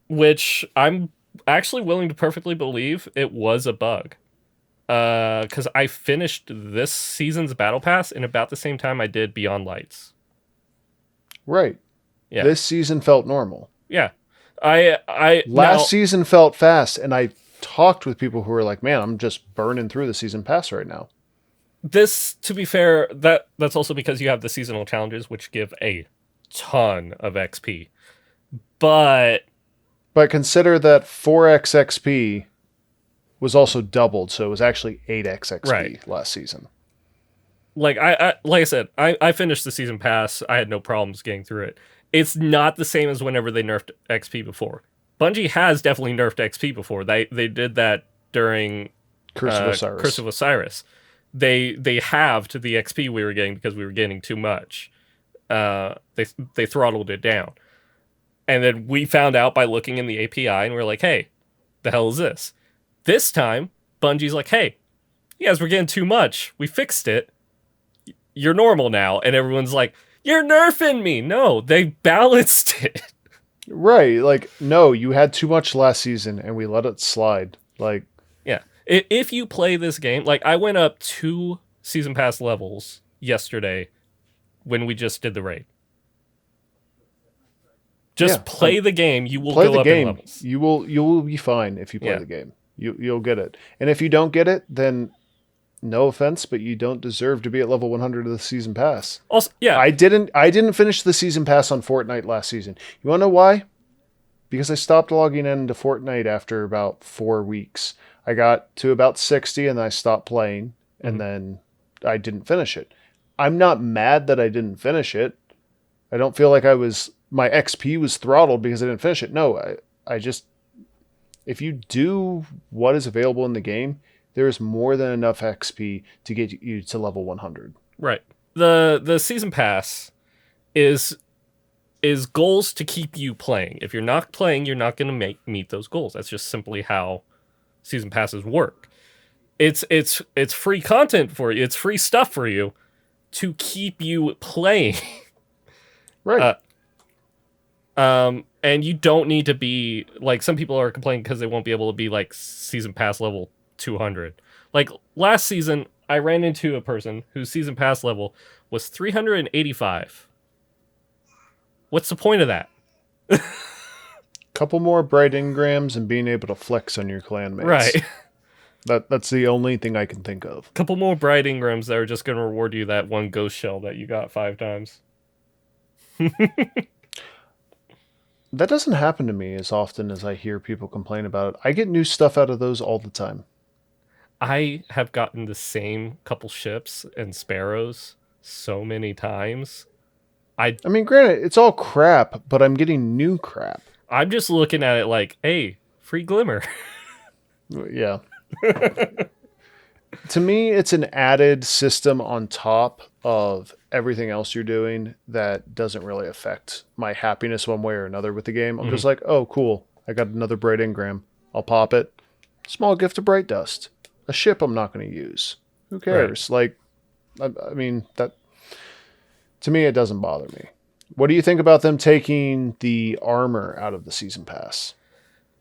which I'm actually willing to perfectly believe it was a bug. Because I finished this season's battle pass in about the same time I did Beyond Lights. Right. Yeah. This season felt normal. Yeah. Last season felt fast, and I talked with people who were like, man, I'm just burning through the season pass right now. This, to be fair, that's also because you have the seasonal challenges, which give a ton of XP. But consider that 4x XP was also doubled, so it was actually 8x XP last season. Like I said, I finished the season pass. I had no problems getting through it. It's not the same as whenever they nerfed XP before. Bungie has definitely nerfed XP before. They did that during Curse of Curse Osiris. of Osiris. They halved the XP we were getting because we were getting too much. They throttled it down, and then we found out by looking in the API, and we're like, hey, the hell is this? This time, Bungie's like, hey, you guys were getting too much. We fixed it. You're normal now, and everyone's like, you're nerfing me. No, they balanced it. Right. Like, no, you had too much last season and we let it slide. Like, Yeah. If you play this game, like I went up 2 season pass levels yesterday when we just did the raid. Just yeah, play the game, you will play go the up in game. levels. You will be fine if you play Yeah. the game. You'll get it. And if you don't get it, then no offense, but you don't deserve to be at level 100 of the season pass. Also, yeah, I didn't finish the season pass on Fortnite last season. You want to know why? Because I stopped logging into Fortnite after about 4 weeks. I got to about 60 and I stopped playing, and then I didn't finish it. I'm not mad that I didn't finish it. I don't feel like my XP was throttled because I didn't finish it. No, I just, if you do what is available in the game, there is more than enough XP to get you to level 100. right. The season pass is goals to keep you playing. If you're not playing, you're not going to meet those goals. That's just simply how season passes work. It's free content for you. It's free stuff for you to keep you playing. Right. And you don't need to be like, some people are complaining because they won't be able to be like season pass level 200. Like last season, I ran into a person whose season pass level was 385. What's the point of that? Couple more bright engrams and being able to flex on your clanmates. Right. That's the only thing I can think of. Couple more bright engrams that are just going to reward you that one ghost shell that you got 5 times. That doesn't happen to me as often as I hear people complain about it. I get new stuff out of those all the time. I have gotten the same couple ships and sparrows so many times. I mean, granted, it's all crap, but I'm getting new crap. I'm just looking at it like, hey, free glimmer. Yeah. To me, it's an added system on top of everything else you're doing that doesn't really affect my happiness one way or another with the game. I'm just like, oh, cool. I got another bright engram. I'll pop it. Small gift of bright dust. A ship I'm not going to use. Who cares? Like, I mean, that to me, it doesn't bother me. What do you think about them taking the armor out of the season pass?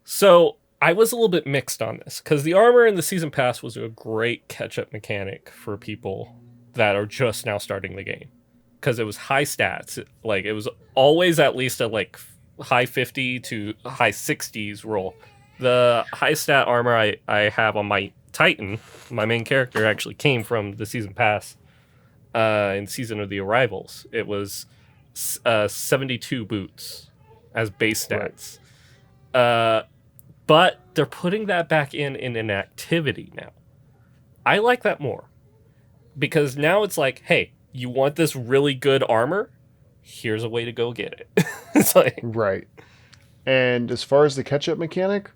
So I was a little bit mixed on this because the armor in the season pass was a great catch-up mechanic for people that are just now starting the game because it was high stats. Like it was always at least a like high 50 to high 60s roll. The high stat armor I have on my Titan, my main character, actually came from the season pass in Season of the Arrivals. It was 72 boots as base stats. Right. But they're putting that back in an activity now. I like that more. Because now it's like, hey, you want this really good armor? Here's a way to go get it. It's like, right. And as far as the catch-up mechanic,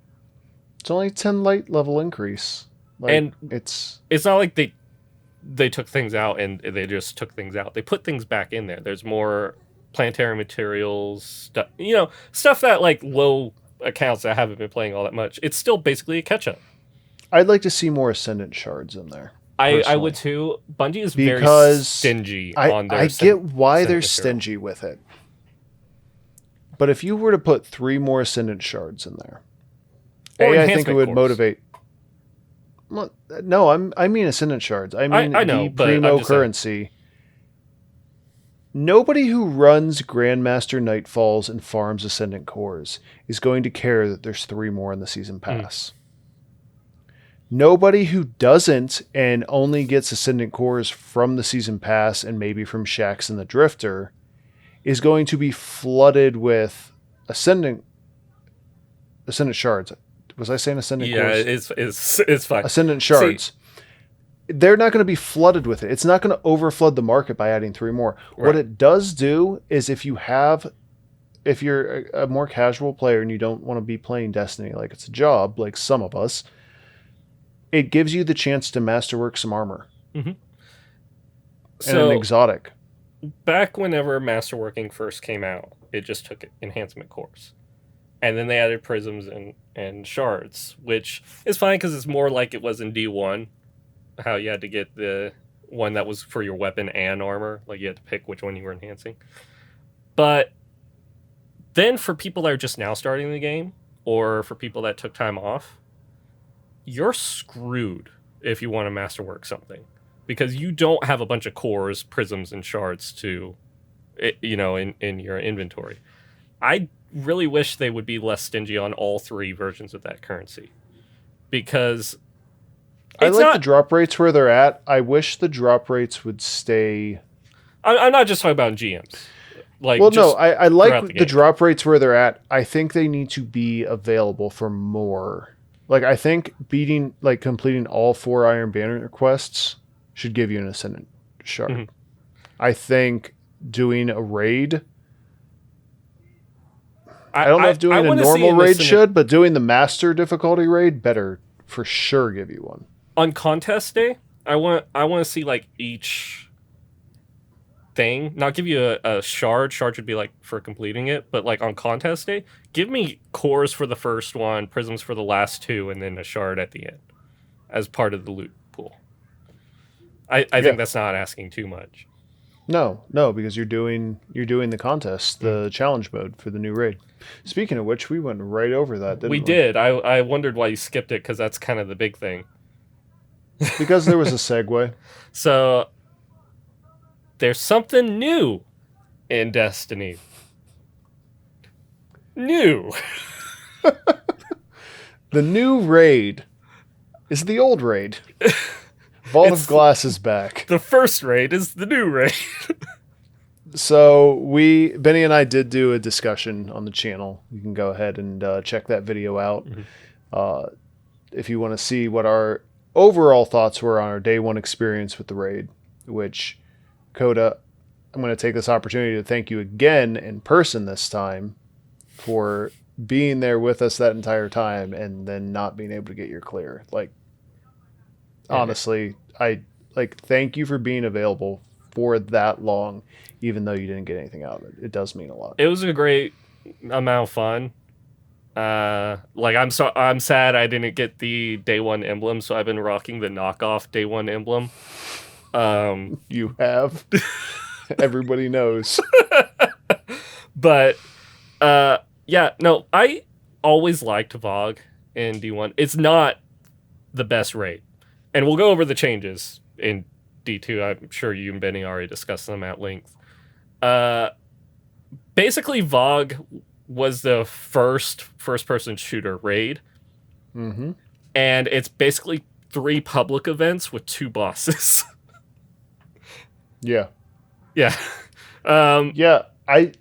it's only 10 light level increase. Like, and it's not like they took things out and they just took things out. They put things back in there. There's more planetary materials, stuff that like low accounts that haven't been playing all that much. It's still basically a catch-up. I'd like to see more Ascendant shards in there. I would too. Bungie is very stingy on their I get why they're material. stingy with it. But if you were to put 3 more Ascendant shards in there, I think it would motivate. Well, no, I mean Ascendant shards. I mean I know, the primo currency. Nobody who runs Grandmaster Nightfalls and farms Ascendant cores is going to care that there's 3 more in the season pass. Nobody who doesn't and only gets Ascendant cores from the season pass and maybe from Shaxx and the Drifter is going to be flooded with Ascendant shards. Was I saying Ascendant cores? Yeah, it's fine. Ascendant shards. They're not going to be flooded with it. It's not going to overflood the market by adding 3 more. Right. What it does do is if you have if you're a more casual player and you don't want to be playing Destiny like it's a job, like some of us, it gives you the chance to masterwork some armor Mm-hmm. and an So exotic. back whenever Masterworking first came out, it just took enhancement cores. And then they added prisms and shards, which is fine because it's more like it was in D1, how you had to get the one that was for your weapon and armor. Like you had to pick which one you were enhancing. But then for people that are just now starting the game, or for people that took time off, you're screwed if you want to masterwork something. Because you don't have a bunch of cores, prisms, and shards to, in your inventory. I really wish they would be less stingy on all three versions of that currency, because I it's like the not. drop rates where they're at. I wish the drop rates would stay. I'm not just talking about GMs. Like, Well, no, just I like throughout the the game. drop rates where they're at. I think they need to be available for more. Like, I think completing all 4 Iron Banner quests should give you an Ascendant Shard. Mhm. I think doing a raid. I don't know if I doing a want to see normal an raid Ascendant should, but doing the Master difficulty raid better for sure give you one. on contest day. I want to see like each thing. Not give you a shard. Shard should be like for completing it, but like on contest day, give me cores for the first one, prisms for the last 2, and then a shard at the end as part of the loot pool. I Yeah. think that's not asking too much. No, because you're doing the contest, the challenge mode for the new raid. Speaking of which, we went right over that, didn't we? We did. I wondered why you skipped it, because that's kind of the big thing. Because there was a segue. So there's something new in Destiny. New. The new raid is the old raid. Vault It's- of Glass is back. The first raid is the new raid. So Benny and I did do a discussion on the channel. You can go ahead and check that video out if you want to see what our overall thoughts were on our day one experience with the raid. Which, Coda, I'm going to take this opportunity to thank you again in person this time for being there with us that entire time and then not being able to get your clear. Like, honestly, I thank you for being available for that long, even though you didn't get anything out of it. It does mean a lot. It was a great amount of fun. I'm sad I didn't get the day one emblem, so I've been rocking the knockoff day one emblem. You have. Everybody knows. But yeah, no, I always liked Vogue in D1. It's not the best raid. And we'll go over the changes in D2. I'm sure you and Benny already discussed them at length. Basically, Vogue was the first-person shooter raid. Mm-hmm. And it's basically 3 public events with 2 bosses. Yeah. Yeah. Yeah. I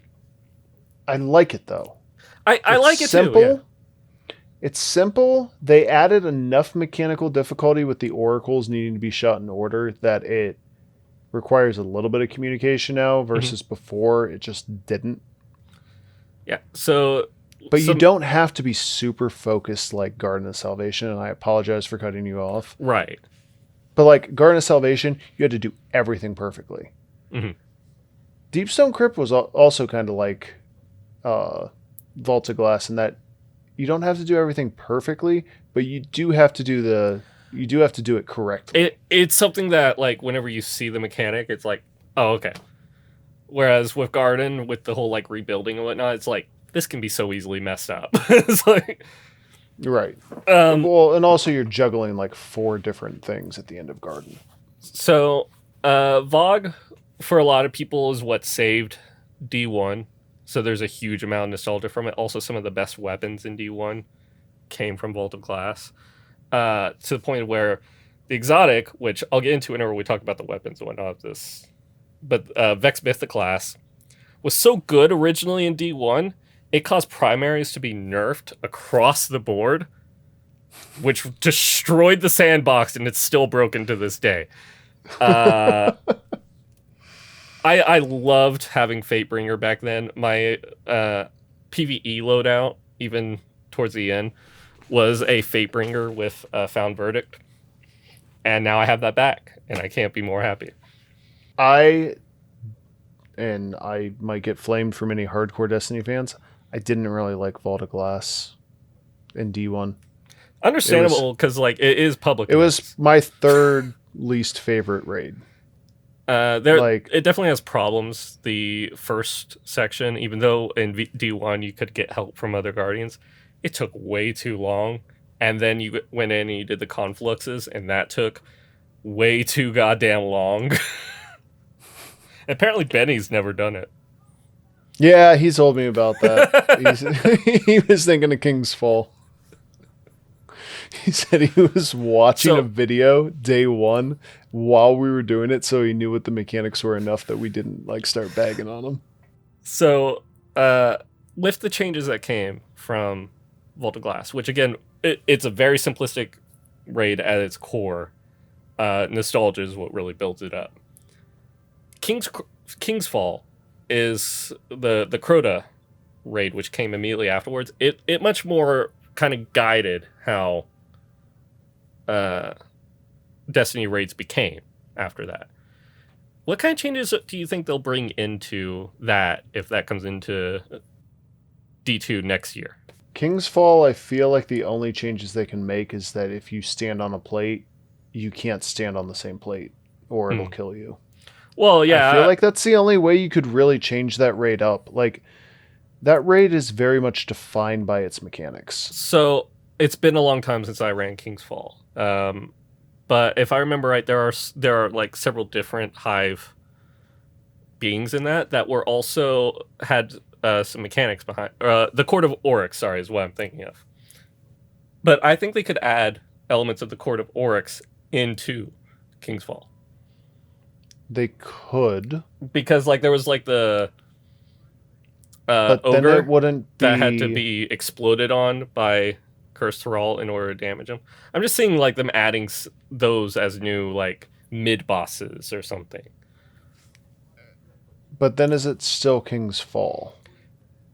like it though. I like it simple. too. Yeah. It's simple. They added enough mechanical difficulty with the oracles needing to be shot in order that it requires a little bit of communication now versus before it just didn't. Yeah. So, but you don't have to be super focused like Garden of Salvation, and I apologize for cutting you off. Right. But like Garden of Salvation, you had to do everything perfectly. Mm-hmm. Deepstone Crypt was also kind of like Vault of Glass in that you don't have to do everything perfectly, but you do have to do it correctly. It's something that, like, whenever you see the mechanic, it's like, oh, okay. Whereas with Garden, with the whole like rebuilding and whatnot, it's like, this can be so easily messed up. It's like, right. Well, and also you're juggling like 4 different things at the end of Garden. So Vogue for a lot of people is what saved D1. So there's a huge amount of nostalgia from it. Also, some of the best weapons in D1 came from Vault of Glass. To the point where the exotic, which I'll get into whenever we talk about the weapons and whatnot of this, but Vex Mythoclast was so good originally in D1, it caused primaries to be nerfed across the board, which destroyed the sandbox, and it's still broken to this day. I loved having Fatebringer back then. PvE loadout, even towards the end, was a Fatebringer with a Found Verdict. And now I have that back, and I can't be more happy. I might get flamed from any hardcore Destiny fans. I didn't really like Vault of Glass in D1. Understandable, because like it is public. It was my third least favorite raid. It definitely has problems. The first section, even though in D1 you could get help from other Guardians, it took way too long. And then you went in and you did the confluxes, and that took way too goddamn long. Apparently Benny's never done it. Yeah, he told me about that. He was thinking of King's Fall. He said he was watching a video day one while we were doing it, so he knew what the mechanics were enough that we didn't like start bagging on him. So, with the changes that came from Vault of Glass, which again, it's a very simplistic raid at its core. Nostalgia is what really builds it up. King's Fall is the Crota raid, which came immediately afterwards. It much more kind of guided how Destiny raids became after that. What kind of changes do you think they'll bring into that if that comes into D2 next year? King's Fall, I feel like the only changes they can make is that if you stand on a plate, you can't stand on the same plate or it'll kill you. Well, yeah. I feel like that's the only way you could really change that raid up. Like, that raid is very much defined by its mechanics. So, it's been a long time since I ran King's Fall. But if I remember right, there are like several different hive beings in that were also had some mechanics behind. The Court of Oryx, sorry, is what I'm thinking of. But I think they could add elements of the Court of Oryx into King's Fall. They could, because like there was like the but ogre then it wouldn't be... that had to be exploded on by Curse Thrall in order to damage him. I'm just seeing like them adding those as new like mid bosses or something. But then is it still King's Fall?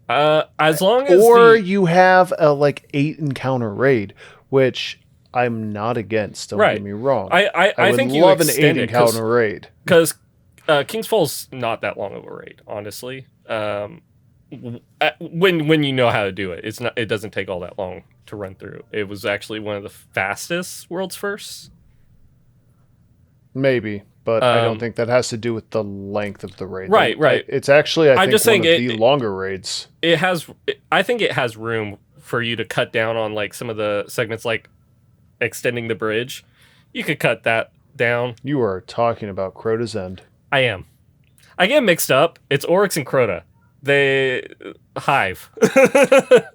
As long as you have a like 8 encounter raid, which I'm not against. Don't get me wrung. I would think love you an 8 encounter raid because King's Fall's not that long of a raid, honestly. When you know how to do it, it doesn't take all that long to run through. It was actually one of the fastest world's firsts. Maybe, but I don't think that has to do with the length of the raid. Right. It's actually I think just one saying of the longer raids. I think it has room for you to cut down on like some of the segments, like extending the bridge. You could cut that down. You are talking about Crota's End. I am. I get mixed up. It's Oryx and Crota. They hive.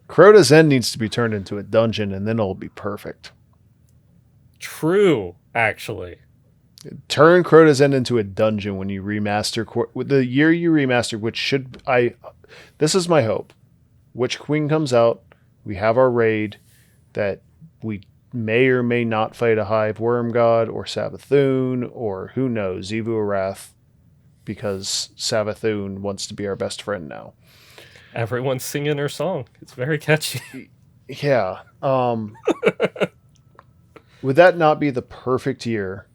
Crota's End needs to be turned into a dungeon, and then it'll be perfect. True, actually. Turn Crota's End into a dungeon when you remaster the year you remaster, which should this is my hope. Witch Queen comes out, we have our raid that we may or may not fight a hive worm god or Savathun or who knows, Evu Arath, because Savathun wants to be our best friend now. Everyone's singing her song. It's very catchy. Yeah. Would that not be the perfect year?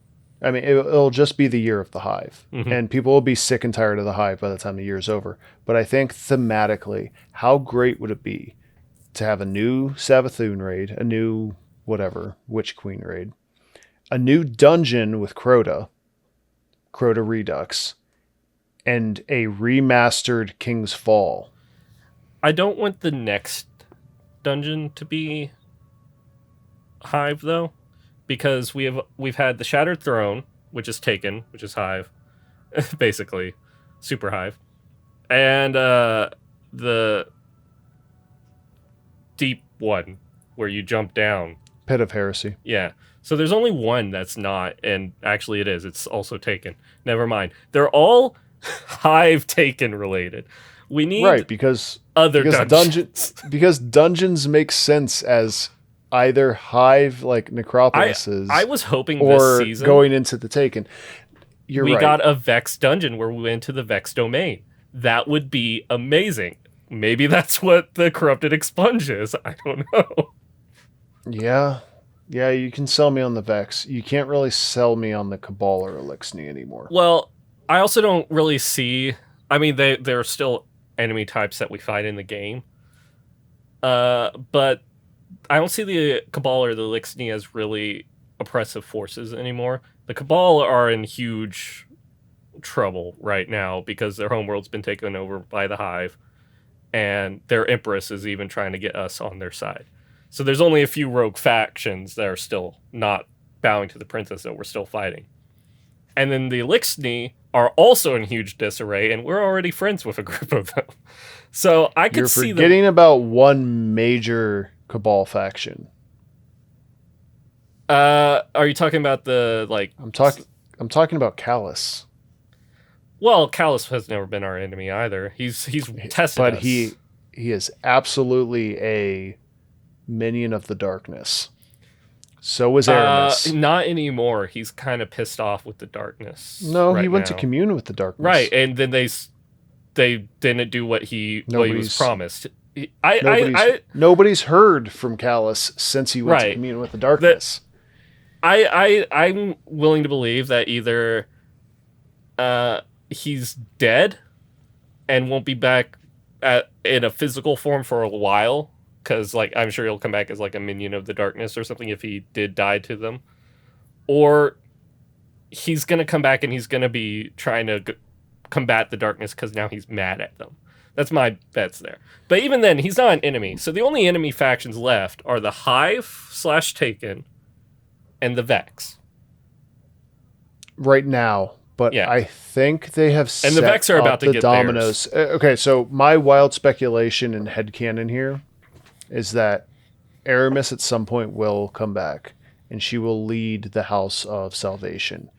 I mean, it'll just be the year of the hive. Mm-hmm. And people will be sick and tired of the hive by the time the year is over. But I think thematically, how great would it be to have a new Savathun raid, a new whatever, Witch Queen raid, a new dungeon with Crota Redux, and a remastered King's Fall. I don't want the next dungeon to be hive though, because we've had the Shattered Throne, which is taken, which is hive, basically super hive, and the deep one where you jump down, Pit of Heresy. Yeah. So there's only one that's not, and actually it is. It's also taken. Never mind. They're all hive taken related. We need because dungeons. Because dungeons make sense as either hive like necropolises. I was hoping or this season going into the Taken. We got a Vex dungeon where we went to the Vex domain. That would be amazing. maybe that's what the corrupted expunge is. I don't know. Yeah. Yeah, you can sell me on the Vex. You can't really sell me on the Cabal or Elixni anymore. Well, I also don't really see. I mean, there are still enemy types that we fight in the game, but I don't see the Cabal or the Elixni as really oppressive forces anymore. The Cabal are in huge trouble right now because their homeworld's been taken over by the Hive, and their Empress is even trying to get us on their side. So there's only a few rogue factions that are still not bowing to the princess that we're still fighting. And then the Elixni are also in huge disarray, and we're already friends with a group of them. So I could see You're forgetting about one major Cabal faction. Are you talking about the like? I'm talking about Callus. Well, Callus has never been our enemy either. He's tested But us. he is absolutely a minion of the darkness. So is Aramis. Not anymore. He's kind of pissed off with the darkness. No, he went now. to commune with the darkness. Right, and then they didn't do what he was promised. Nobody's heard from Callus since he went to commune with the darkness. I'm willing to believe that either he's dead and won't be back in a physical form for a while, because like I'm sure he'll come back as like a minion of the darkness or something if he did die to them, or he's gonna come back and he's gonna be trying to combat the darkness because now he's mad at them. That's my bets there. But even then, he's not an enemy. So the only enemy factions left are the Hive / Taken and the Vex. Right now. But yeah. I think they have set and the Vex are about to get dominoes. Okay, so my wild speculation and headcanon here is that Aramis at some point will come back, and she will lead the House of Salvation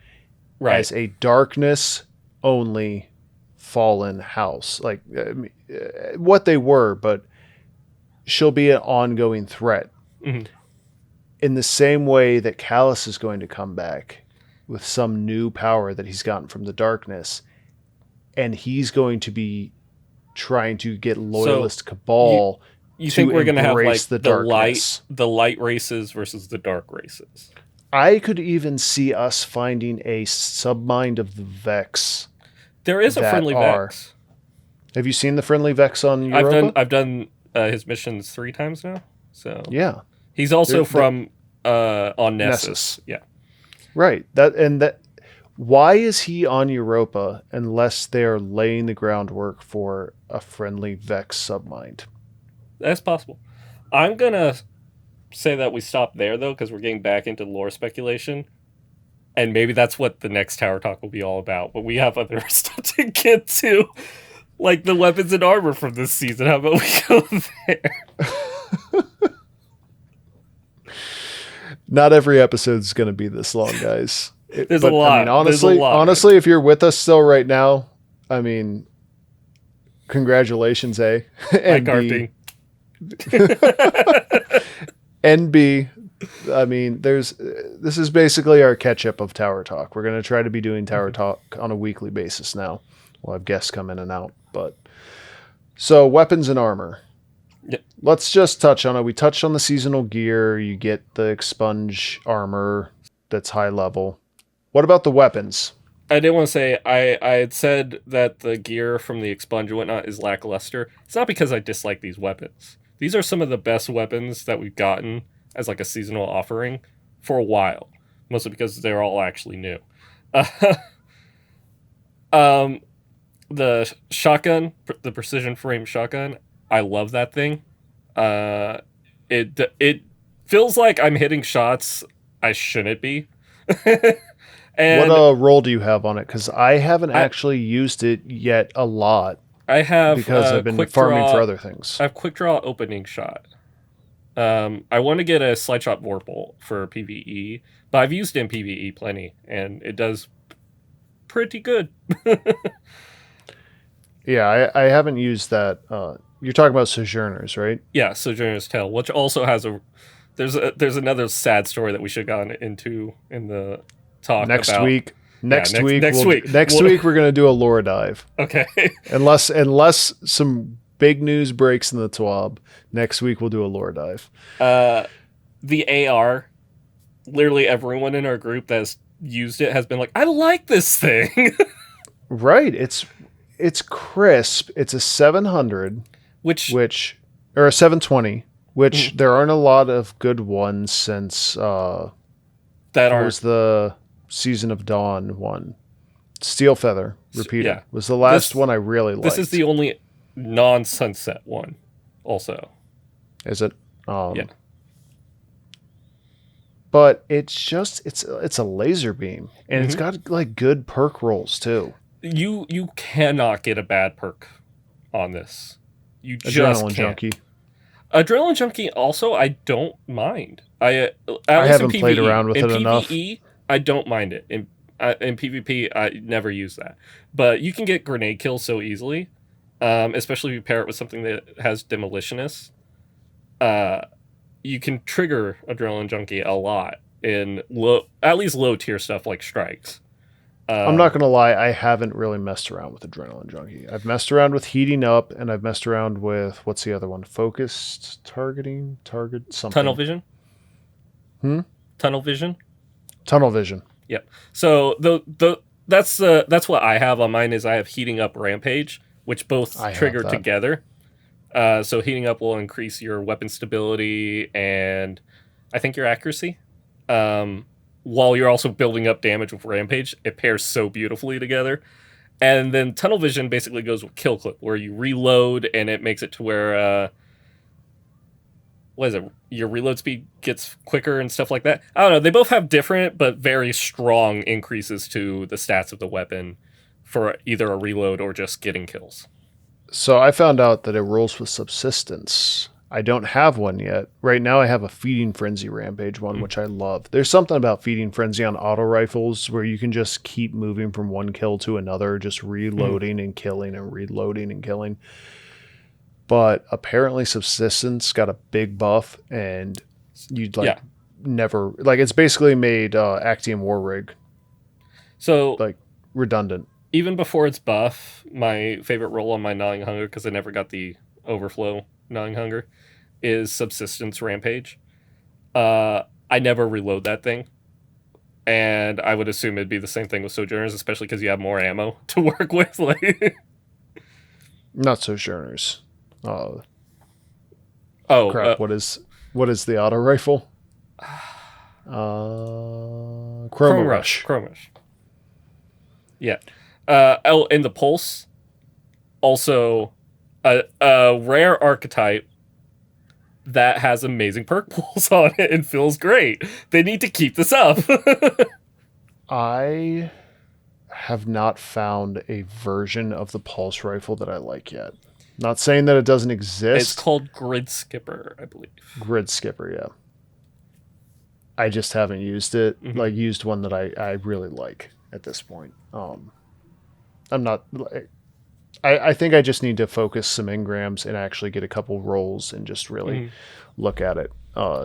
as a darkness-only fallen house. Like, what they were, but she'll be an ongoing threat. Mm-hmm. In the same way that Callus is going to come back with some new power that he's gotten from the darkness, and he's going to be trying to get loyalist Cabal. You think we're going to have like the light races versus the dark races? I could even see us finding a submind of the Vex. There is a friendly Vex. Have you seen the friendly Vex on Europa? I've done his missions 3 times now. So yeah, he's also from on Nessus. Yeah. Right. Why is he on Europa unless they're laying the groundwork for a friendly Vex submind? That's possible. I'm going to say that we stop there, though, because we're getting back into lore speculation. And maybe that's what the next Tower Talk will be all about. But we have other stuff to get to, like the weapons and armor from this season. How about we go there? Not every episode is going to be this long, guys. There's a lot. I mean, honestly, if you're with us still right now, I mean, congratulations, A. And B. And B, I mean, this is basically our catch-up of Tower Talk. We're going to try to be doing Tower Talk on a weekly basis now. We'll have guests come in and out. So, weapons and armor. Yep. Let's just touch on it. We touched on the seasonal gear. You get the expunge armor that's high level. What about the weapons? I did want to say, I had said that the gear from the expunge and whatnot is lackluster. It's not because I dislike these weapons. These are some of the best weapons that we've gotten as like a seasonal offering for a while. Mostly because they're all actually new. The shotgun, the precision frame shotgun, I love that thing. It feels like I'm hitting shots I shouldn't be. And what role do you have on it? Because I haven't actually used it yet a lot. I have because I've been farming for other things. I have quick draw opening shot. I want to get a slide shot vorpal for PvE, but I've used it in PvE plenty, and it does pretty good. Yeah, I haven't used that. You're talking about Sojourners, right? Yeah, Sojourner's Tale, which also has there's another sad story that we should have gone into in the talk next about. week. Next week we're we're going to do a lore dive. Okay. unless some big news breaks in the TWAB. Next week we'll do a lore dive. The AR, literally everyone in our group that's used it has been like, I like this thing. Right. It's crisp. It's a 700, Which or a 720, which there aren't a lot of good ones since that what are was the Season of Dawn one. Steel Feather repeated yeah. was the last one I really liked. This is the only non-sunset one, also. Is it? Yeah. But it's a laser beam, and it's got like good perk rolls too. You cannot get a bad perk on this. You just Adrenaline can't. Junkie. Adrenaline Junkie also I don't mind. I haven't played around with it enough. In PvE, I don't mind it. In PvP, I never use that. But you can get grenade kills so easily, especially if you pair it with something that has Demolitionist. You can trigger Adrenaline Junkie a lot in at least low tier stuff like strikes. I'm not gonna lie, I haven't really messed around with Adrenaline Junkie. I've messed around with Heating Up, and I've messed around with what's the other one? Focused targeting, target something. Tunnel Vision. Tunnel Vision. Tunnel Vision. Yep. So that's what I have on mine. Is I have Heating Up Rampage, which both trigger together. So Heating Up will increase your weapon stability and I think your accuracy. While you're also building up damage with Rampage, it pairs so beautifully together. And then Tunnel Vision basically goes with Kill Clip, where you reload and it makes it to where what is it? Your reload speed gets quicker and stuff like that. I don't know. They both have different but very strong increases to the stats of the weapon for either a reload or just getting kills. So I found out that it rolls with Subsistence. I don't have one yet. Right now I have a Feeding Frenzy Rampage one, which I love. There's something about Feeding Frenzy on auto rifles where you can just keep moving from one kill to another, just reloading and killing and reloading and killing. But apparently Subsistence got a big buff, and you'd never like it's basically made Actium War Rig so like redundant. Even before its buff, my favorite roll on my Gnawing Hunger, because I never got the overflow Gnawing Hunger, is Subsistence Rampage. I never reload that thing, and I would assume it'd be the same thing with Sojourners, especially because you have more ammo to work with. Like, not Sojourners. Crap! What is the auto rifle? Chroma Rush. Chroma Rush. Yeah. And the Pulse, also a rare archetype that has amazing perk pulls on it and feels great. They need to keep this up. I have not found a version of the Pulse rifle that I like yet. Not saying that it doesn't exist. It's called Grid Skipper, I believe. Grid Skipper, yeah. I just haven't used it. Like, used one that I really like at this point. I'm not... I think I just need to focus some engrams and actually get a couple rolls and just really look at it.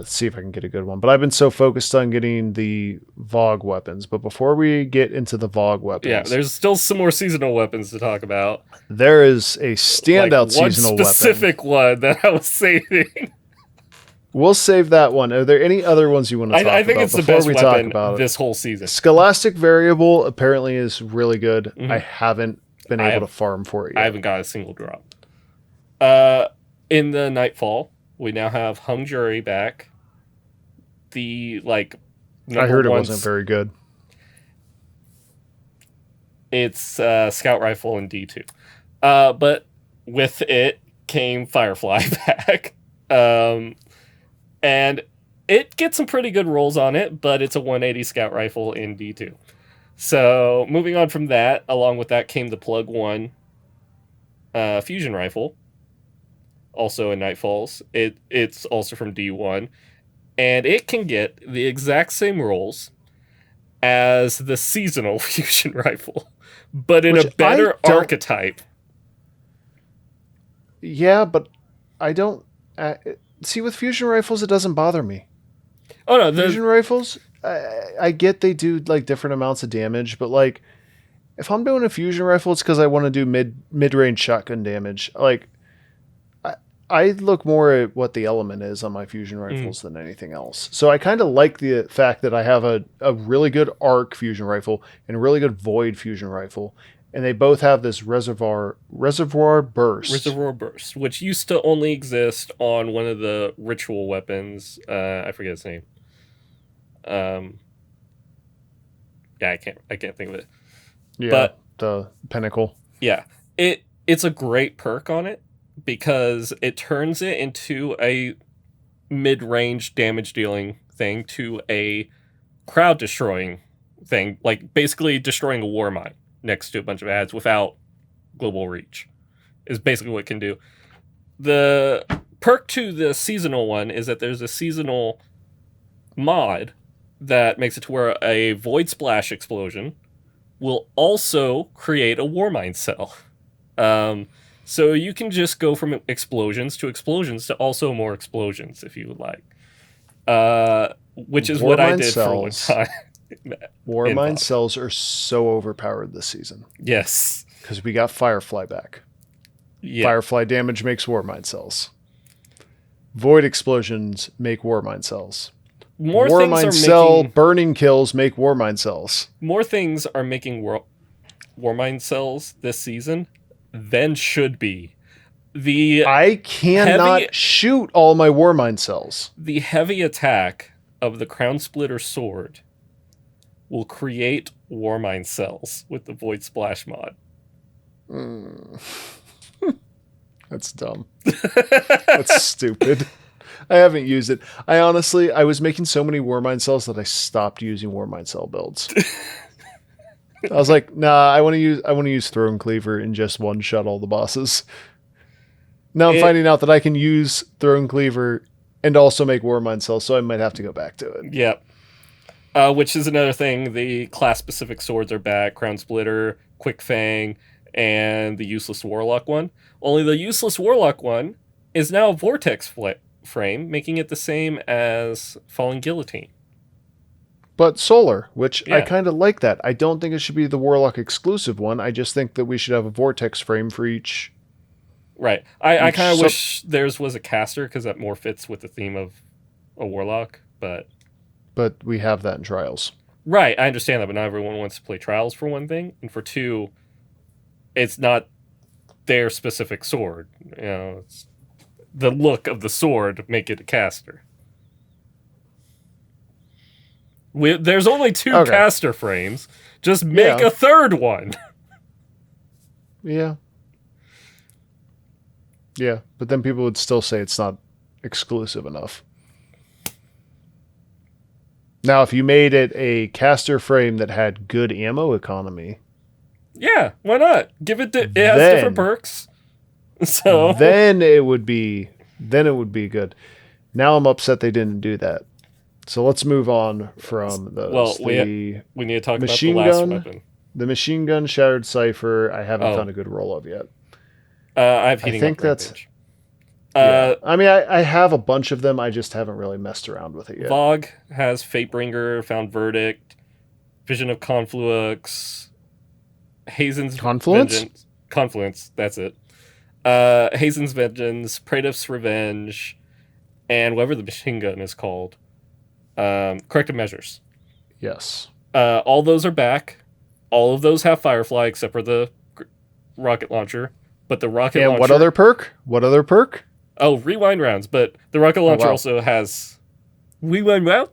See if I can get a good one. But I've been so focused on getting the Vogue weapons. But before we get into the Vogue weapons... Yeah, there's still some more seasonal weapons to talk about. There is a standout seasonal weapon. One specific one that I was saving. We'll save that one. Are there any other ones you want to talk about? I think it's the best weapon this whole season. Scholastic Variable apparently is really good. I haven't been able to farm for it yet. I haven't got a single drop. In the Nightfall, we now have Hung Jury back. The I heard it wasn't very good. It's Scout Rifle in D2. But with it came Firefly back. And it gets some pretty good rolls on it, but it's a 180 Scout Rifle in D2. So moving on from that, along with that came the Plug 1 Fusion Rifle, also in Nightfalls. It's also from D1, and it can get the exact same rolls as the seasonal Fusion Rifle, but in a better archetype. Yeah, but I don't... see, with Fusion Rifles, it doesn't bother me. Oh, no. Fusion Rifles... I get they do different amounts of damage, but if I'm doing a fusion rifle, it's because I want to do mid-range shotgun damage. I look more at what the element is on my fusion rifles than anything else. So I kind of like the fact that I have a really good arc fusion rifle and a really good void fusion rifle, and they both have this reservoir burst. Reservoir Burst, which used to only exist on one of the ritual weapons. I forget its name. Yeah, I can't think of it. Yeah, But the pinnacle. yeah, it's a great perk on it because it turns it into a mid-range damage dealing thing to a crowd destroying thing, like basically destroying a war mine next to a bunch of ads without global reach is basically what it can do. The perk to the seasonal one is that there's a seasonal mod that makes it to where a void splash explosion will also create a warmind cell. So you can just go from explosions to also more explosions if you would like. Which is what I did for one time. Warmind cells are so overpowered this season. Yes. Because we got Firefly back. Yeah. Firefly damage makes Warmind cells. Void explosions make Warmind cells. Warmind cell burning kills make Warmind cells. More things are making Warmind cells this season than should be. I cannot shoot all my Warmind cells. The heavy attack of the Crown Splitter sword will create Warmind cells with the Void Splash mod. That's dumb. That's stupid. I haven't used it. I was making so many Warmind cells that I stopped using Warmind cell builds. I was like, nah, I want to use Throne Cleaver and just one shot all the bosses. Now I'm finding out that I can use Throne Cleaver and also make Warmind cells, so I might have to go back to it. Yep. Which is another thing. The class-specific swords are back. Crown Splitter, Quick Fang, and the Useless Warlock one. Only the Useless Warlock one is now a Vortex frame, making it the same as Fallen Guillotine. But solar, which I kind of like that. I don't think it should be the Warlock exclusive one. I just think that we should have a Vortex frame for each. Right. I kind of wish theirs was a caster because that more fits with the theme of a Warlock, but we have that in Trials. Right, I understand that, but not everyone wants to play Trials for one thing, and for two, it's not their specific sword. You know, it's the look of the sword make it a caster. There's only two caster frames. Just make a third one. Yeah. Yeah, but then people would still say it's not exclusive enough. Now, if you made it a caster frame that had good ammo economy, yeah, why not? It has different perks. So then it would be good. Now I'm upset they didn't do that. So let's move on from those. Well, we need to talk about the last weapon. The machine gun Shattered Cipher, I haven't found a good roll of yet. I think that's. Yeah. I mean, I have a bunch of them. I just haven't really messed around with it yet. Vogue has Fatebringer, Found Verdict, Vision of Conflux, Hazen's Vengeance. Confluence, that's it. Hazen's Vengeance, Praetor's Revenge, and whatever the machine gun is called. Corrective Measures. Yes. All those are back. All of those have Firefly except for the rocket launcher. But the rocket launcher... And what other perk? Oh, Rewind Rounds. But the rocket launcher also has... Rewind Round?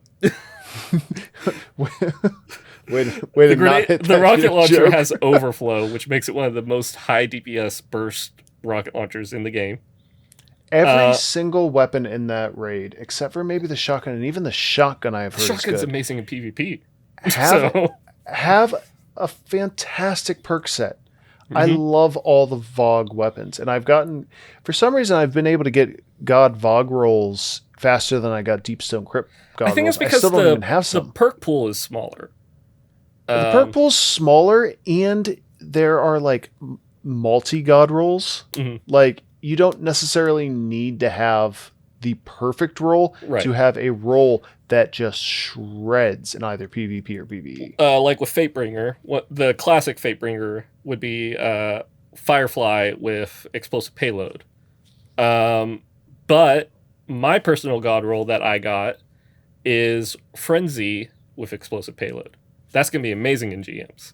Way to not hit the rocket launcher joke. has Overflow, which makes it one of the most high DPS burst rocket launchers in the game. Every single weapon in that raid, except for maybe the shotgun, and even the shotgun I've heard Shotgun's is good, amazing in PvP. have a fantastic perk set. Mm-hmm. I love all the Vogue weapons, and for some reason, I've been able to get God Vogue rolls faster than I got Deepstone Crypt God rolls. I think it's because the perk pool is smaller. The perk pool is smaller, and there are like multi-God rolls. Mm-hmm. Like, you don't necessarily need to have the perfect roll to have a roll that just shreds in either PvP or PvE. Like with Fatebringer, the classic Fatebringer would be Firefly with explosive payload. But my personal god roll that I got is Frenzy with explosive payload. That's going to be amazing in GMs.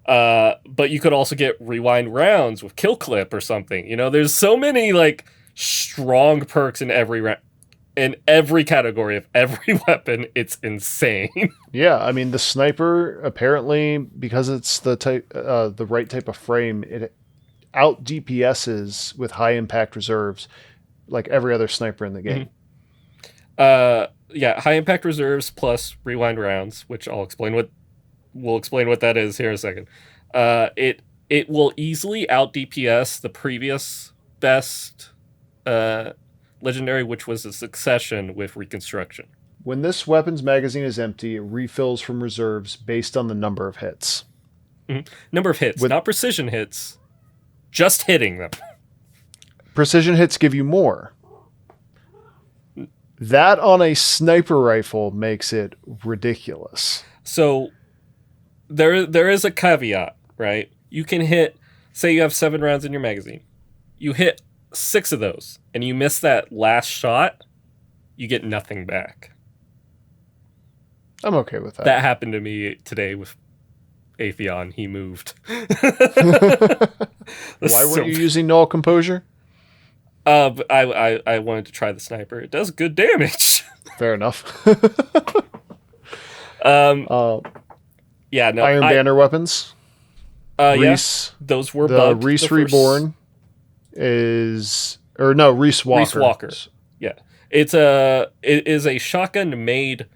But you could also get rewind rounds with kill clip or something. There's so many like strong perks in every category of every weapon. It's insane. Yeah, I mean the sniper apparently because it's the right type of frame, it out DPSs with high impact reserves like every other sniper in the game. Yeah, high impact reserves plus rewind rounds, which we'll explain what that is here in a second. It will easily out DPS the previous best legendary, which was a succession with reconstruction. When this weapon's magazine is empty, it refills from reserves based on the number of hits. Number of hits, not precision hits, just hitting them. Precision hits give you more. That on a sniper rifle makes it ridiculous. So there is a caveat, right? You can hit, say you have 7 rounds in your magazine. You hit 6 of those and you miss that last shot, you get nothing back. I'm okay with that. That happened to me today with Atheon. He moved. Why weren't you using null composure? I wanted to try the sniper. It does good damage. Fair enough. Yeah, no. Iron Banner weapons. Reese, yeah, those were the bugged. Reese Reborn is, or no, Reese Walker. Reese Walker. Yeah, it is a shotgun made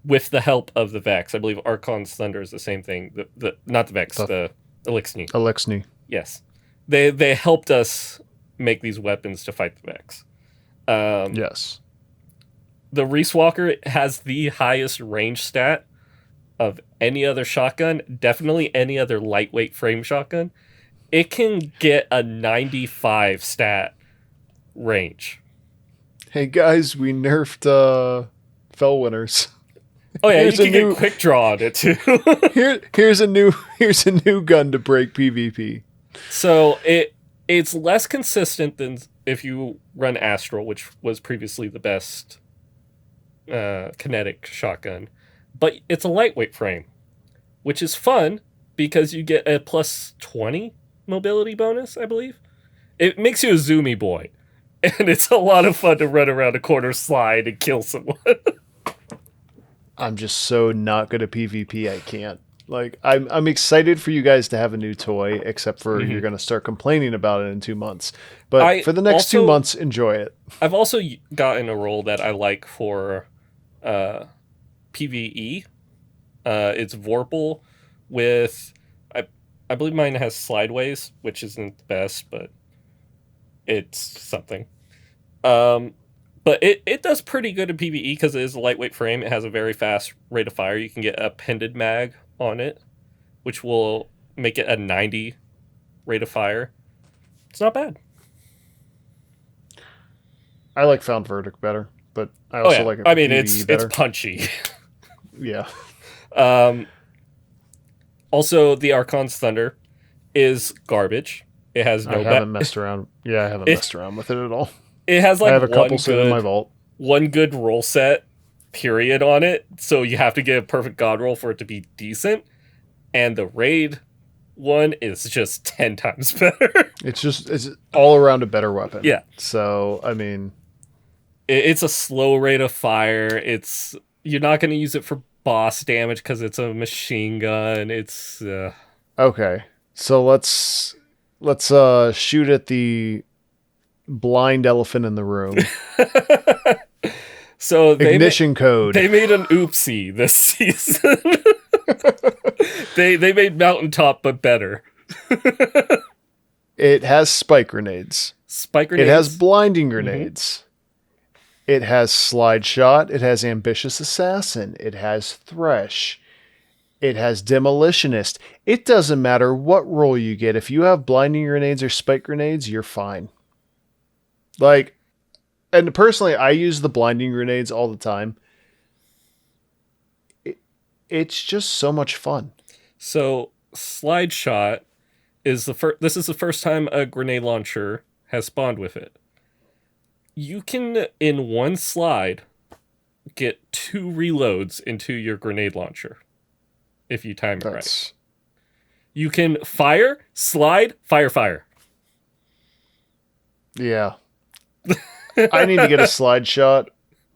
with the help of the Vex. I believe Archon's Thunder is the same thing. The not the Vex, the Elixni. Elixni. Yes, they helped us make these weapons to fight the Vex. Yes. The Reese Walker has the highest range stat of any other shotgun, definitely any other lightweight frame shotgun. It can get a 95 stat range. Hey guys, we nerfed Fellwinners. Oh yeah, you can get quick draw on it too. here's a new gun to break PvP. So it's less consistent than if you run Astral, which was previously the best kinetic shotgun. But it's a lightweight frame, which is fun because you get a plus 20 mobility bonus, I believe. It makes you a zoomy boy. And it's a lot of fun to run around a corner slide and kill someone. I'm just so not good at PvP, I can't. Like, I'm excited for you guys to have a new toy, except for you're going to start complaining about it in 2 months. But for the next 2 months, enjoy it. I've also gotten a role that I like for PvE. It's Vorpal with, I believe mine has Slideways, which isn't the best, but it's something. But it does pretty good in PvE because it is a lightweight frame. It has a very fast rate of fire. You can get a pended mag on it, which will make it a 90 rate of fire. It's not bad. I like Found Verdict better, but I also like it for PvE better. It's punchy. Yeah. Also, the Archon's Thunder is garbage. It has no. I haven't messed around. Yeah, I haven't messed around with it at all. It has like I have a couple sitting in my vault. One good roll set, period, on it. So you have to get a perfect god roll for it to be decent. And the raid one is just 10 times better. It's all around a better weapon. Yeah. So I mean, it's a slow rate of fire. You're not going to use it for boss damage because it's a machine gun. It's okay. So let's shoot at the blind elephant in the room. So ignition code. They made an oopsie this season. they made Mountaintop but better. It has spike grenades. It has blinding grenades. It has slide shot. It has ambitious assassin. It has thresh. It has demolitionist. It doesn't matter what role you get. If you have blinding grenades or spike grenades, you're fine. Like, and personally, I use the blinding grenades all the time. It's just so much fun. So, slide shot is this is the first time a grenade launcher has spawned with it. You can, in one slide, get 2 reloads into your grenade launcher if you time it right. That's You can fire, slide, fire, fire. yeah. I need to get a slide shot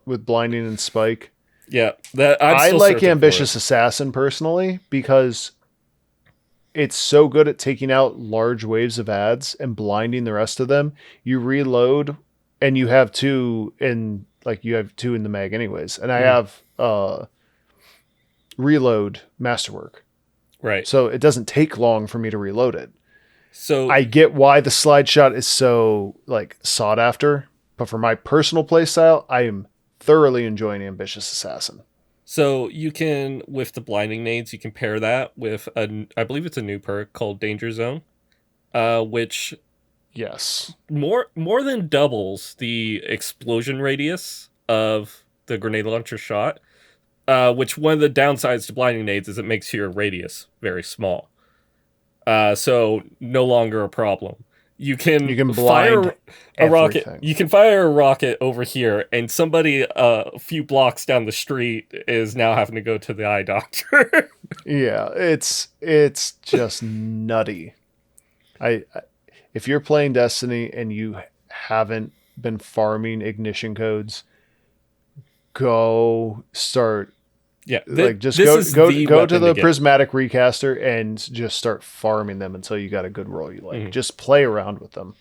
with blinding and spike. Yeah, that I'm I still like searching for ambitious it. assassin personally because it's so good at taking out large waves of ads and blinding the rest of them. You reload and you have two in like you have two in the mag anyways. And I Mhm. have reload masterwork. Right. So it doesn't take long for me to reload it. So I get why the slide shot is so like sought after, but for my personal playstyle, I am thoroughly enjoying ambitious assassin. so you can, with the blinding nades, you can pair that with I believe it's a new perk called Danger Zone, which Yes. more than doubles the explosion radius of the grenade launcher shot. Which one of the downsides to blinding nades is it makes your radius very small. So no longer a problem. You can You can blind fire a rocket. everything. You can fire a rocket over here, and somebody a few blocks down the street is now having to go to the eye doctor. Yeah, it's just nutty. I if you're playing Destiny and you haven't been farming ignition codes, go start Yeah, like just this is the go to weapon to the get. prismatic recaster and just start farming them until you got a good roll you like. Mhm. Just play around with them.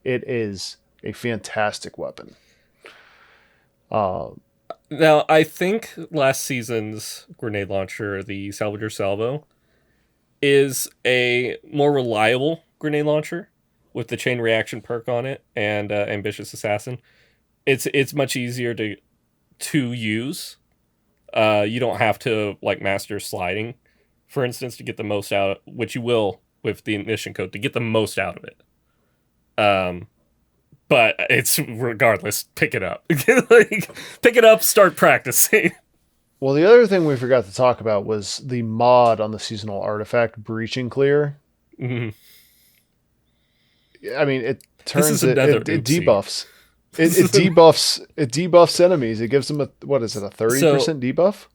It is a fantastic weapon. Uh, Now, I think last season's grenade launcher, the Salvager Salvo, is a more reliable grenade launcher with the chain reaction perk on it and ambitious assassin. It's much easier to use. You don't have to like master sliding, for instance, to get the most out, which you will with the ignition code to get the most out of it. Um, but it's regardless, pick it up. Like, pick it up, start practicing. well, the other thing we forgot to talk about was the mod on the seasonal artifact Breach and Clear. Mhm. I mean, it This turns is it another it oopsie. debuffs. It debuffs enemies. It gives them a what is it, a So 30% debuff?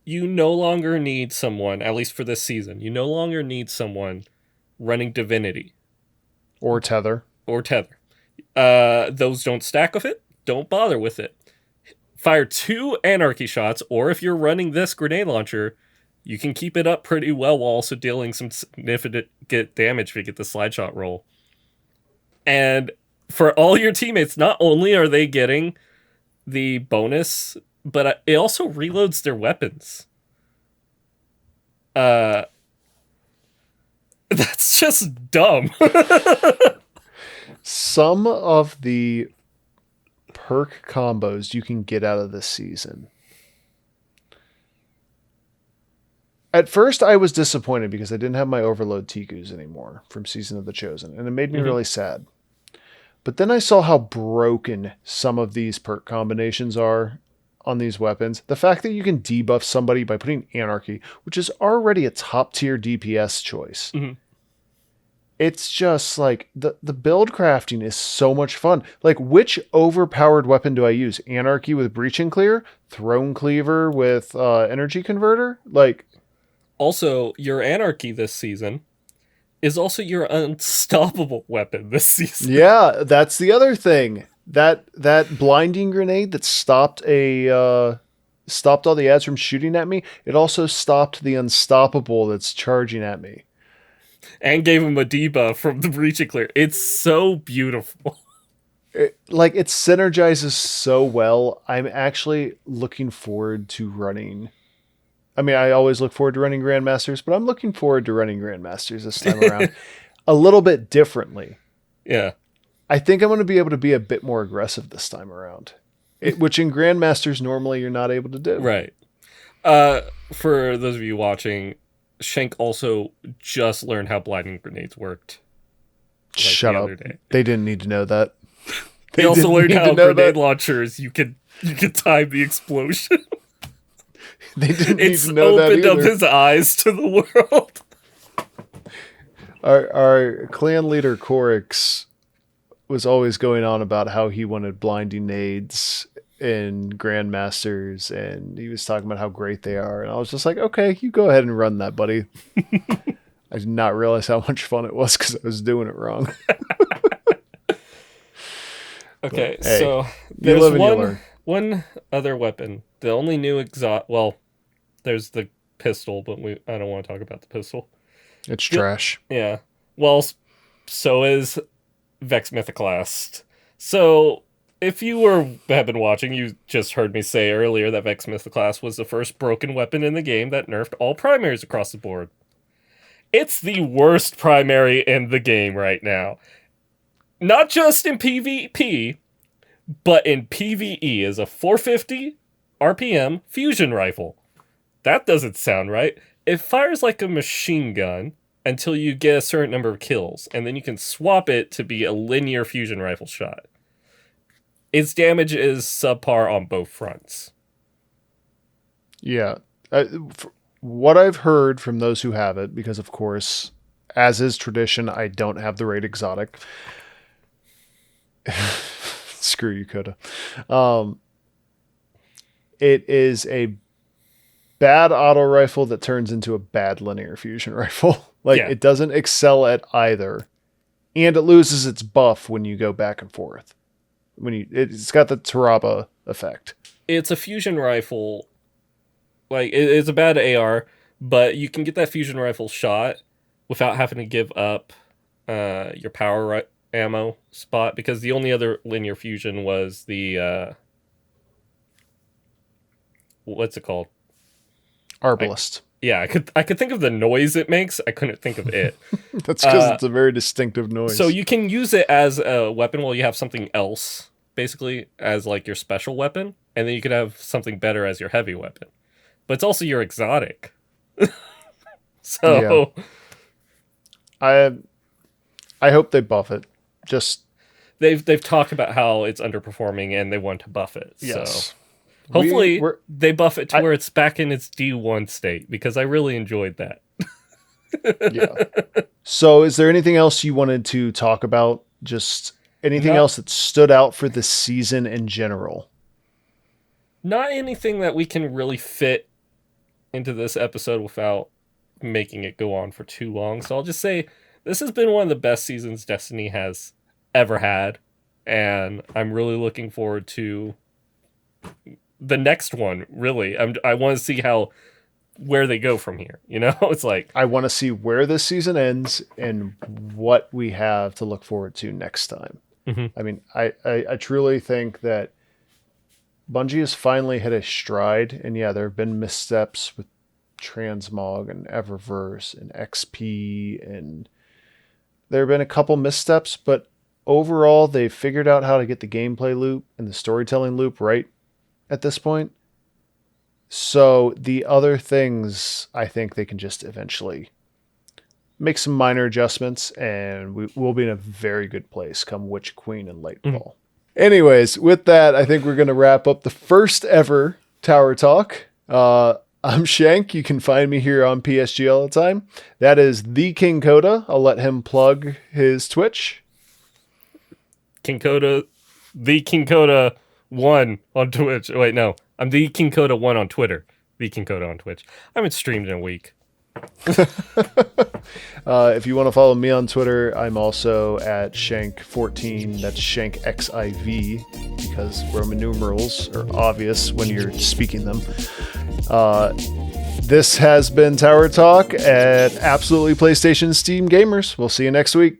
you no longer need someone, at least for this season, you no longer need someone running Divinity Or tether. or Tether. Those don't stack with it. Don't bother with it. Fire 2 Anarchy shots, or if you're running this grenade launcher, you can keep it up pretty well while also dealing some significant damage if you get the slide shot roll. And for all your teammates, not only are they getting the bonus, but it also reloads their weapons. Uh, that's just dumb. Some of the perk combos you can get out of this season. At first, I was disappointed because I didn't have my Overload Tikus anymore from Season of the Chosen, and it made me Mhm. really sad. But then I saw how broken some of these perk combinations are on these weapons. The fact that you can debuff somebody by putting Anarchy, which is already a top tier DPS choice. Mhm. It's just like the build crafting is so much fun. Like, which overpowered weapon do I use? Anarchy with Breach and Clear? Throne Cleaver with Energy Converter? Like, Also, your Anarchy this season is also your unstoppable weapon this season. yeah, that's the other thing. That blinding grenade that stopped all the ads from shooting at me. It also stopped the unstoppable that's charging at me. And gave him a debuff from the Breach and Clear. It's so beautiful. It synergizes so well. I'm actually looking forward to running. I mean, I always look forward to running Grandmasters, but I'm looking forward to running Grandmasters this time around a little bit differently. Yeah. I think I'm going to be able to be a bit more aggressive this time around, which in Grandmasters normally you're not able to do. Right. For those of you watching, Shank also just learned how blinding grenades worked. Like Shut the up. other day. They didn't need to know that. He also didn't learned need how to know grenade that. launchers you could time the explosion. They didn't need It's to know that opened up either. his eyes to the world. Our clan leader Corix was always going on about how he wanted blinding nades in Grandmasters, and he was talking about how great they are. And I was just like, okay, you go ahead and run that, buddy. I did not realize how much fun it was because I was doing it wrong. Okay, But, hey, so you live and you learn. one other weapon. The only new exhaust. Well, there's the pistol, but I don't want to talk about the pistol. It's trash. Yeah. Well, so is Vex Mythoclast. So if you have been watching, you just heard me say earlier that Vex Mythoclast was the first broken weapon in the game that nerfed all primaries across the board. It's the worst primary in the game right now. Not just in PvP, but in PvE as a 450 RPM fusion rifle. That doesn't sound right. It fires like a machine gun until you get a certain number of kills, and then you can swap it to be a linear fusion rifle shot. Its damage is subpar on both fronts. Yeah. What I've heard from those who have it, because of course, as is tradition, I don't have the right exotic. Screw you, Coda. It is a bad auto rifle that turns into a bad linear fusion rifle. It doesn't excel at either, and it loses its buff when you go back and forth. It's got the Taraba effect. It's a fusion rifle. It's a bad AR, but you can get that fusion rifle shot without having to give up your power ammo spot, because the only other linear fusion was the what's it called? Arbalist. I could think of the noise it makes. I couldn't think of it. That's because it's a very distinctive noise. So you can use it as a weapon while you have something else, basically, as like your special weapon, and then you could have something better as your heavy weapon. But it's also your exotic. So yeah. I hope they buff it. Just they've talked about how it's underperforming and they want to buff it. Yes. So hopefully they buff it to where it's back in its D1 state, because I really enjoyed that. Yeah. So is there anything else you wanted to talk about? Just anything else that stood out for the season in general? Not anything that we can really fit into this episode without making it go on for too long. So I'll just say this has been one of the best seasons Destiny has ever had, and I'm really looking forward to the next one. Really, I want to see where they go from here. It's like I want to see where this season ends and what we have to look forward to next time. Mm-hmm. I mean, I truly think that Bungie has finally hit a stride, and yeah, there have been missteps with Transmog and Eververse and XP, and there have been a couple missteps, but overall they've figured out how to get the gameplay loop and the storytelling loop right at this point. So the other things, I think they can just eventually make some minor adjustments, and we'll be in a very good place come Witch Queen and Lightfall. Mm-hmm. Anyways, with that, I think we're going to wrap up the first ever Tower Talk. I'm Shank. You can find me here on PSG all the time. That is the King Coda. I'll let him plug his Twitch. King Coda, the King Coda 1 on Twitch. Wait, no. I'm the King Coda 1 on Twitter. The King Coda on Twitch. I haven't streamed in a week. If you want to follow me on Twitter, I'm also at Shank14. That's Shank XIV, because Roman numerals are obvious when you're speaking them. This has been Tower Talk at Absolutely PlayStation Steam Gamers. We'll see you next week.